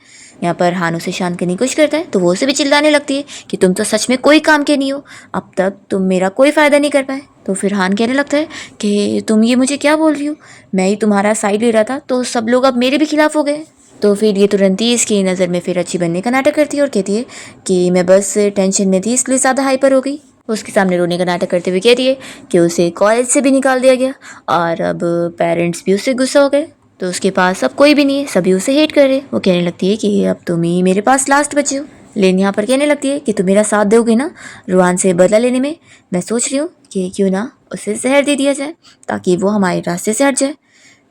यहाँ पर हान उसे शांत करने की कोशिश करता है तो वो उसे भी चिल्लाने लगती है कि तुम तो सच में कोई काम के नहीं हो, अब तक तुम मेरा कोई फ़ायदा नहीं कर पाए। तो फिर हान कहने लगता है कि तुम ये मुझे क्या बोल रही हो, मैं ही तुम्हारा साइड ले रहा था तो सब लोग अब मेरे भी खिलाफ हो गए। तो फिर ये तुरंत ही इसकी नज़र में फिर अच्छी बनने का नाटक करती है और कहती है कि मैं बस टेंशन में थी इसलिए ज़्यादा हाइपर हो गई। उसके सामने रोने का नाटक करते हुए कहती है कि उसे कॉलेज से भी निकाल दिया गया और अब पेरेंट्स भी उससे गुस्सा हो गए, तो उसके पास अब कोई भी नहीं है, सभी उसे हेट कर रहे। वो कहने लगती है कि अब तुम ही मेरे पास लास्ट बचे हो। लेन यहाँ पर कहने लगती है कि तुम मेरा साथ दोगे ना रुआन से बदला लेने में, मैं सोच रही हूँ कि क्यों ना उसे जहर दे दिया जाए ताकि वो हमारे रास्ते से हट जाए।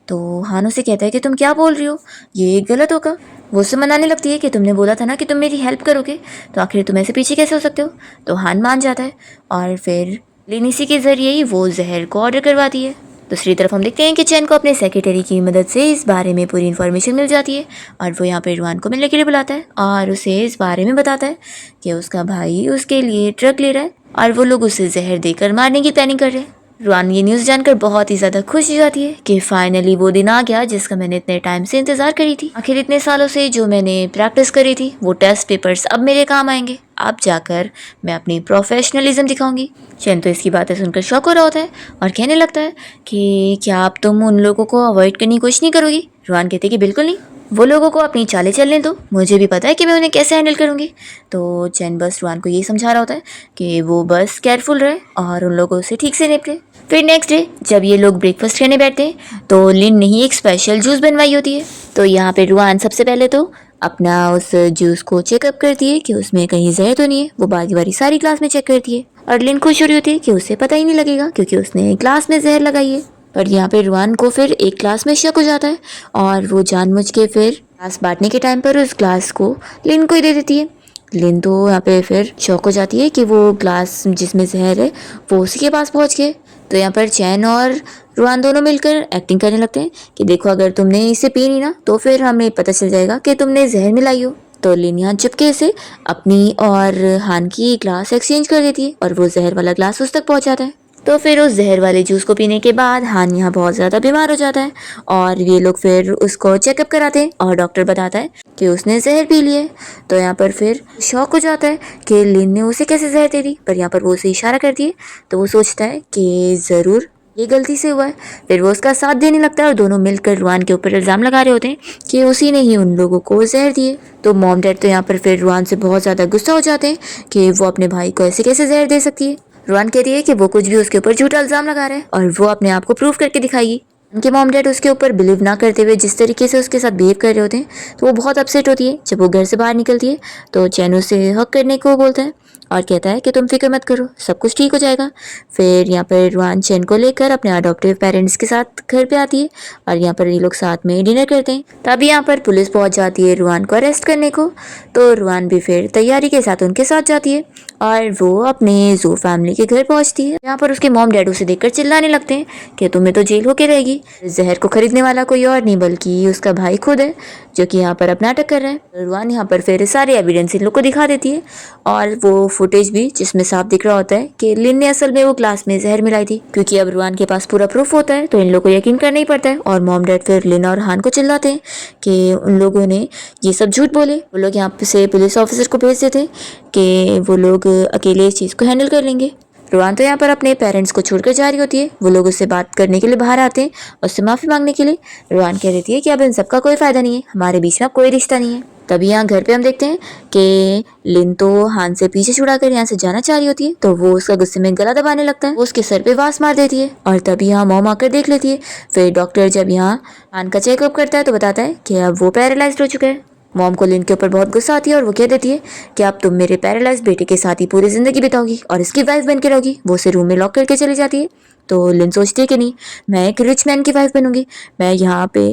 तो हानो से कहता है कि तुम क्या बोल रही हो, ये गलत होगा। वो उसे मनाने लगती है कि तुमने बोला था ना कि तुम मेरी हेल्प करोगे, तो आखिर तुम ऐसे पीछे कैसे हो सकते हो। तो हान मान जाता है और फिर लिन इसी के ज़रिए ही वो जहर को ऑर्डर करवाती है। दूसरी तरफ हम देखते हैं कि चैन को अपने सेक्रेटरी की मदद से इस बारे में पूरी इन्फॉर्मेशन मिल जाती है और वो यहाँ पे रुआन को मिलने के लिए बुलाता है और उसे इस बारे में बताता है कि उसका भाई उसके लिए ड्रग ले रहा है और वो लोग उसे जहर देकर मारने की प्लानिंग कर रहे हैं। रुआन ये न्यूज़ जानकर बहुत ही ज़्यादा खुश हो जाती है कि फाइनली वो दिन आ गया जिसका मैंने इतने टाइम से इंतज़ार करी थी। आखिर इतने सालों से जो मैंने प्रैक्टिस करी थी वो टेस्ट पेपर्स अब मेरे काम आएंगे, अब जाकर मैं अपनी प्रोफेशनलिज्म दिखाऊंगी। चैन तो इसकी बातें सुनकर शॉक हो रहा होता है और कहने लगता है कि क्या अब तुम उन लोगों को अवॉइड करने की कोशिश नहीं करोगी। रुआन कहते कि बिल्कुल नहीं, वो लोगों को अपनी चालें चलने दो, मुझे भी पता है कि मैं उन्हें कैसे हैंडल करूँगी। तो चैन बस रुआन को यही समझा रहा होता है कि वो बस केयरफुल रहे और उन लोगों से ठीक से निपटे। फिर नेक्स्ट डे जब ये लोग ब्रेकफास्ट करने बैठते हैं तो लिन ने ही एक स्पेशल जूस बनवाई होती है। तो यहाँ पे रुआन सबसे पहले तो अपना उस जूस को चेकअप करती है कि उसमें कहीं जहर तो नहीं है। वो बारी बारी सारी क्लास में चेक करती है और लिन खुश हो रही होती है कि उसे पता ही नहीं लगेगा क्योंकि उसने ग्लास में जहर लगाई है। पर यहाँ पे रुआन को फिर एक क्लास में शक हो जाता है और वो जानबूझ के फिर क्लास बांटने के टाइम पर उस ग्लास को लिन को ही दे देती है। लिन तो यहाँ पे फिर शौक हो जाती है कि वो ग्लास जिसमें जहर है वो उसी के पास पहुँच गए। तो यहाँ पर चैन और रुआन दोनों मिलकर एक्टिंग करने लगते हैं कि देखो अगर तुमने इसे पी नहीं ना तो फिर हमें पता चल जाएगा कि तुमने जहर मिलाई हो। तो लिन यहाँ चुपके से अपनी और हान की ग्लास एक्सचेंज कर देती है और वो जहर वाला ग्लास उस तक पहुँच जाता है। तो फिर उस जहर वाले जूस को पीने के बाद हान यहाँ बहुत ज़्यादा बीमार हो जाता है और ये लोग फिर उसको चेकअप कराते हैं और डॉक्टर बताता है कि उसने जहर पी लिए। तो यहाँ पर फिर शॉक हो जाता है कि लिन ने उसे कैसे जहर दे दी, पर यहाँ पर वो उसे इशारा करती है तो वो सोचता है कि ज़रूर ये गलती से हुआ है। फिर वो उसका साथ देने लगता है और दोनों मिलकर रुआन के ऊपर इल्ज़ाम लगा रहे होते हैं कि उसी ने ही उन लोगों को जहर दिए। तो मॉम डैड तो यहाँ पर फिर रुआन से बहुत ज़्यादा गुस्सा हो जाते हैं कि वो अपने भाई को ऐसे कैसे जहर दे सकती है। रुआन कहती है कि वो कुछ भी उसके ऊपर झूठा इल्ज़ाम लगा रहा है और वो अपने आप को प्रूव करके दिखाएगी। उनके मॉम डैड उसके ऊपर बिलीव ना करते हुए जिस तरीके से उसके साथ बिहेव कर रहे होते हैं, तो वो बहुत अपसेट होती है। जब वो घर से बाहर निकलती है तो चैन उसे हक करने को बोलता है और कहता है कि तुम फिक्र मत करो, सब कुछ ठीक हो जाएगा। फिर यहाँ पर रुआन चैन को लेकर अपने अडॉप्टिव पेरेंट्स के साथ घर पे आती है और यहाँ पर ये लोग साथ में डिनर करते हैं। तभी यहाँ पर पुलिस पहुंच जाती है रुआन को अरेस्ट करने को, तो रुआन भी फिर तैयारी के साथ उनके साथ जाती है और वो अपने जू फैमिली के घर पहुंचती है। यहाँ पर उसके मॉम डैड उसे देखकर चिल्लाने लगते हैं कि तुम्हें तो जेल होके रहेगी। जहर को खरीदने वाला कोई और नहीं बल्कि उसका भाई खुद है, जो कि यहाँ पर अपना नाटक कर रहा है। रुआन यहाँ पर फिर सारे एविडेंस इन लोग को दिखा देती है और वो फुटेज भी जिसमें साफ दिख रहा होता है कि लिन ने असल में वो क्लास में जहर मिलाई थी। क्योंकि अब रुआन के पास पूरा प्रूफ होता है तो इन लोग को यकीन करना ही पड़ता है और मॉम डैड फिर लिन और हान को चिल्लाते हैं कि उन लोगों ने ये सब झूठ बोले। वो लोग यहाँ से पुलिस ऑफिसर को भेज देते हैं कि वो लोग अकेले इस चीज़ को हैंडल कर लेंगे। रुआन तो यहाँ पर अपने पेरेंट्स को छोड़कर जा रही होती है। वो लोग उससे बात करने के लिए बाहर आते हैं, उससे माफ़ी मांगने के लिए। रुआन कह देती है कि अब इन सबका कोई फ़ायदा नहीं है, हमारे बीच में कोई रिश्ता नहीं है। तभी यहाँ घर पे हम देखते हैं कि लिन तो हान से पीछे छुड़ाकर यहाँ से जाना चाह रही होती है, तो वो उसका गुस्से में गला दबाने लगता है। वो उसके सर पे वास मार देती है और तभी यहाँ मॉम आकर देख लेती है। फिर डॉक्टर जब यहाँ हान का चेकअप करता है तो बताता है कि अब वो पैरालाइज्ड हो चुका है। मॉम को लिन के ऊपर बहुत गुस्सा आती है और वो कह देती है कि अब तुम मेरे पैरालाइज बेटे के साथ ही पूरी जिंदगी बिताओगी और इसकी वाइफ बन के रहोगी। वो उसे रूम में लॉक करके चली जाती है। तो लिन सोचती है कि नहीं, मैं एक रिच मैन की वाइफ बनूंगी, मैं यहाँ पे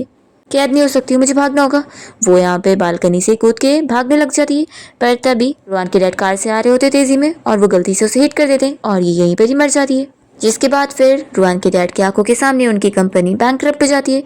कैद नहीं हो सकती हूँ, मुझे भागना होगा। वो यहाँ पे बालकनी से कूद के भागने लग जाती है, पर तभी रुआन के डैड कार से आ रहे होते तेजी में और वो गलती से उसे हिट कर देते हैं और ये यहीं पर ही मर जाती है। जिसके बाद फिर रुआन के डैड की आंखों के सामने उनकी कंपनी बैंकरप्ट हो जाती है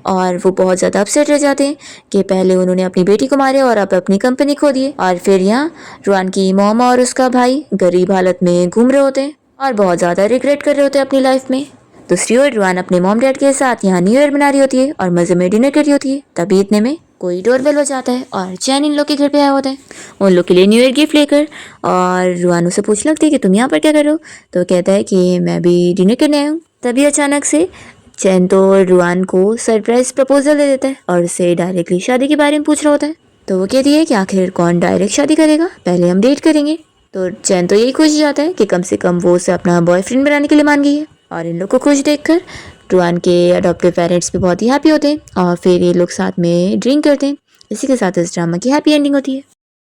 और वो बहुत ज़्यादा अपसेट रह जाते हैं कि पहले उन्होंने अपनी बेटी को मारे और अब अपनी कंपनी खो दी है। और फिर यहाँ रुआन की मॉम और उसका भाई गरीब हालत में घूम रहे होते हैं और बहुत ज़्यादा रिग्रेट कर रहे होते हैं अपनी लाइफ में। दूसरी ओर रुआन अपने मॉम डैड के साथ यहाँ न्यू ईयर मना रही होती है और मज़े में डिनर कर रही होती है। तभी इतने में कोई डोरबेल बजाता है और चैन इन लोग के घर पे आया होता है उन लोग के लिए न्यू ईयर गिफ्ट लेकर। और रुआन उसे पूछ लगती है कि तुम यहाँ पर क्या कर रहे हो, तो कहता है कि मैं भी डिनर करने आया हूँ। तभी अचानक से चैन तो रुआन को सरप्राइज प्रपोजल दे देता है और उससे डायरेक्टली शादी के बारे में पूछ रहा होता है। तो वो कहती है कि आखिर कौन डायरेक्ट शादी करेगा, पहले हम डेट करेंगे। तो चैन तो यही खुश जाता है कि कम से कम वो उसे अपना बॉयफ्रेंड बनाने के लिए मान गई है। और इन लोग को खुश देखकर रुआन के अडॉप्टिव पेरेंट्स भी बहुत ही हैप्पी होते हैं और फिर ये लोग साथ में ड्रिंक करते हैं। इसी के साथ इस ड्रामा की हैप्पी एंडिंग होती है।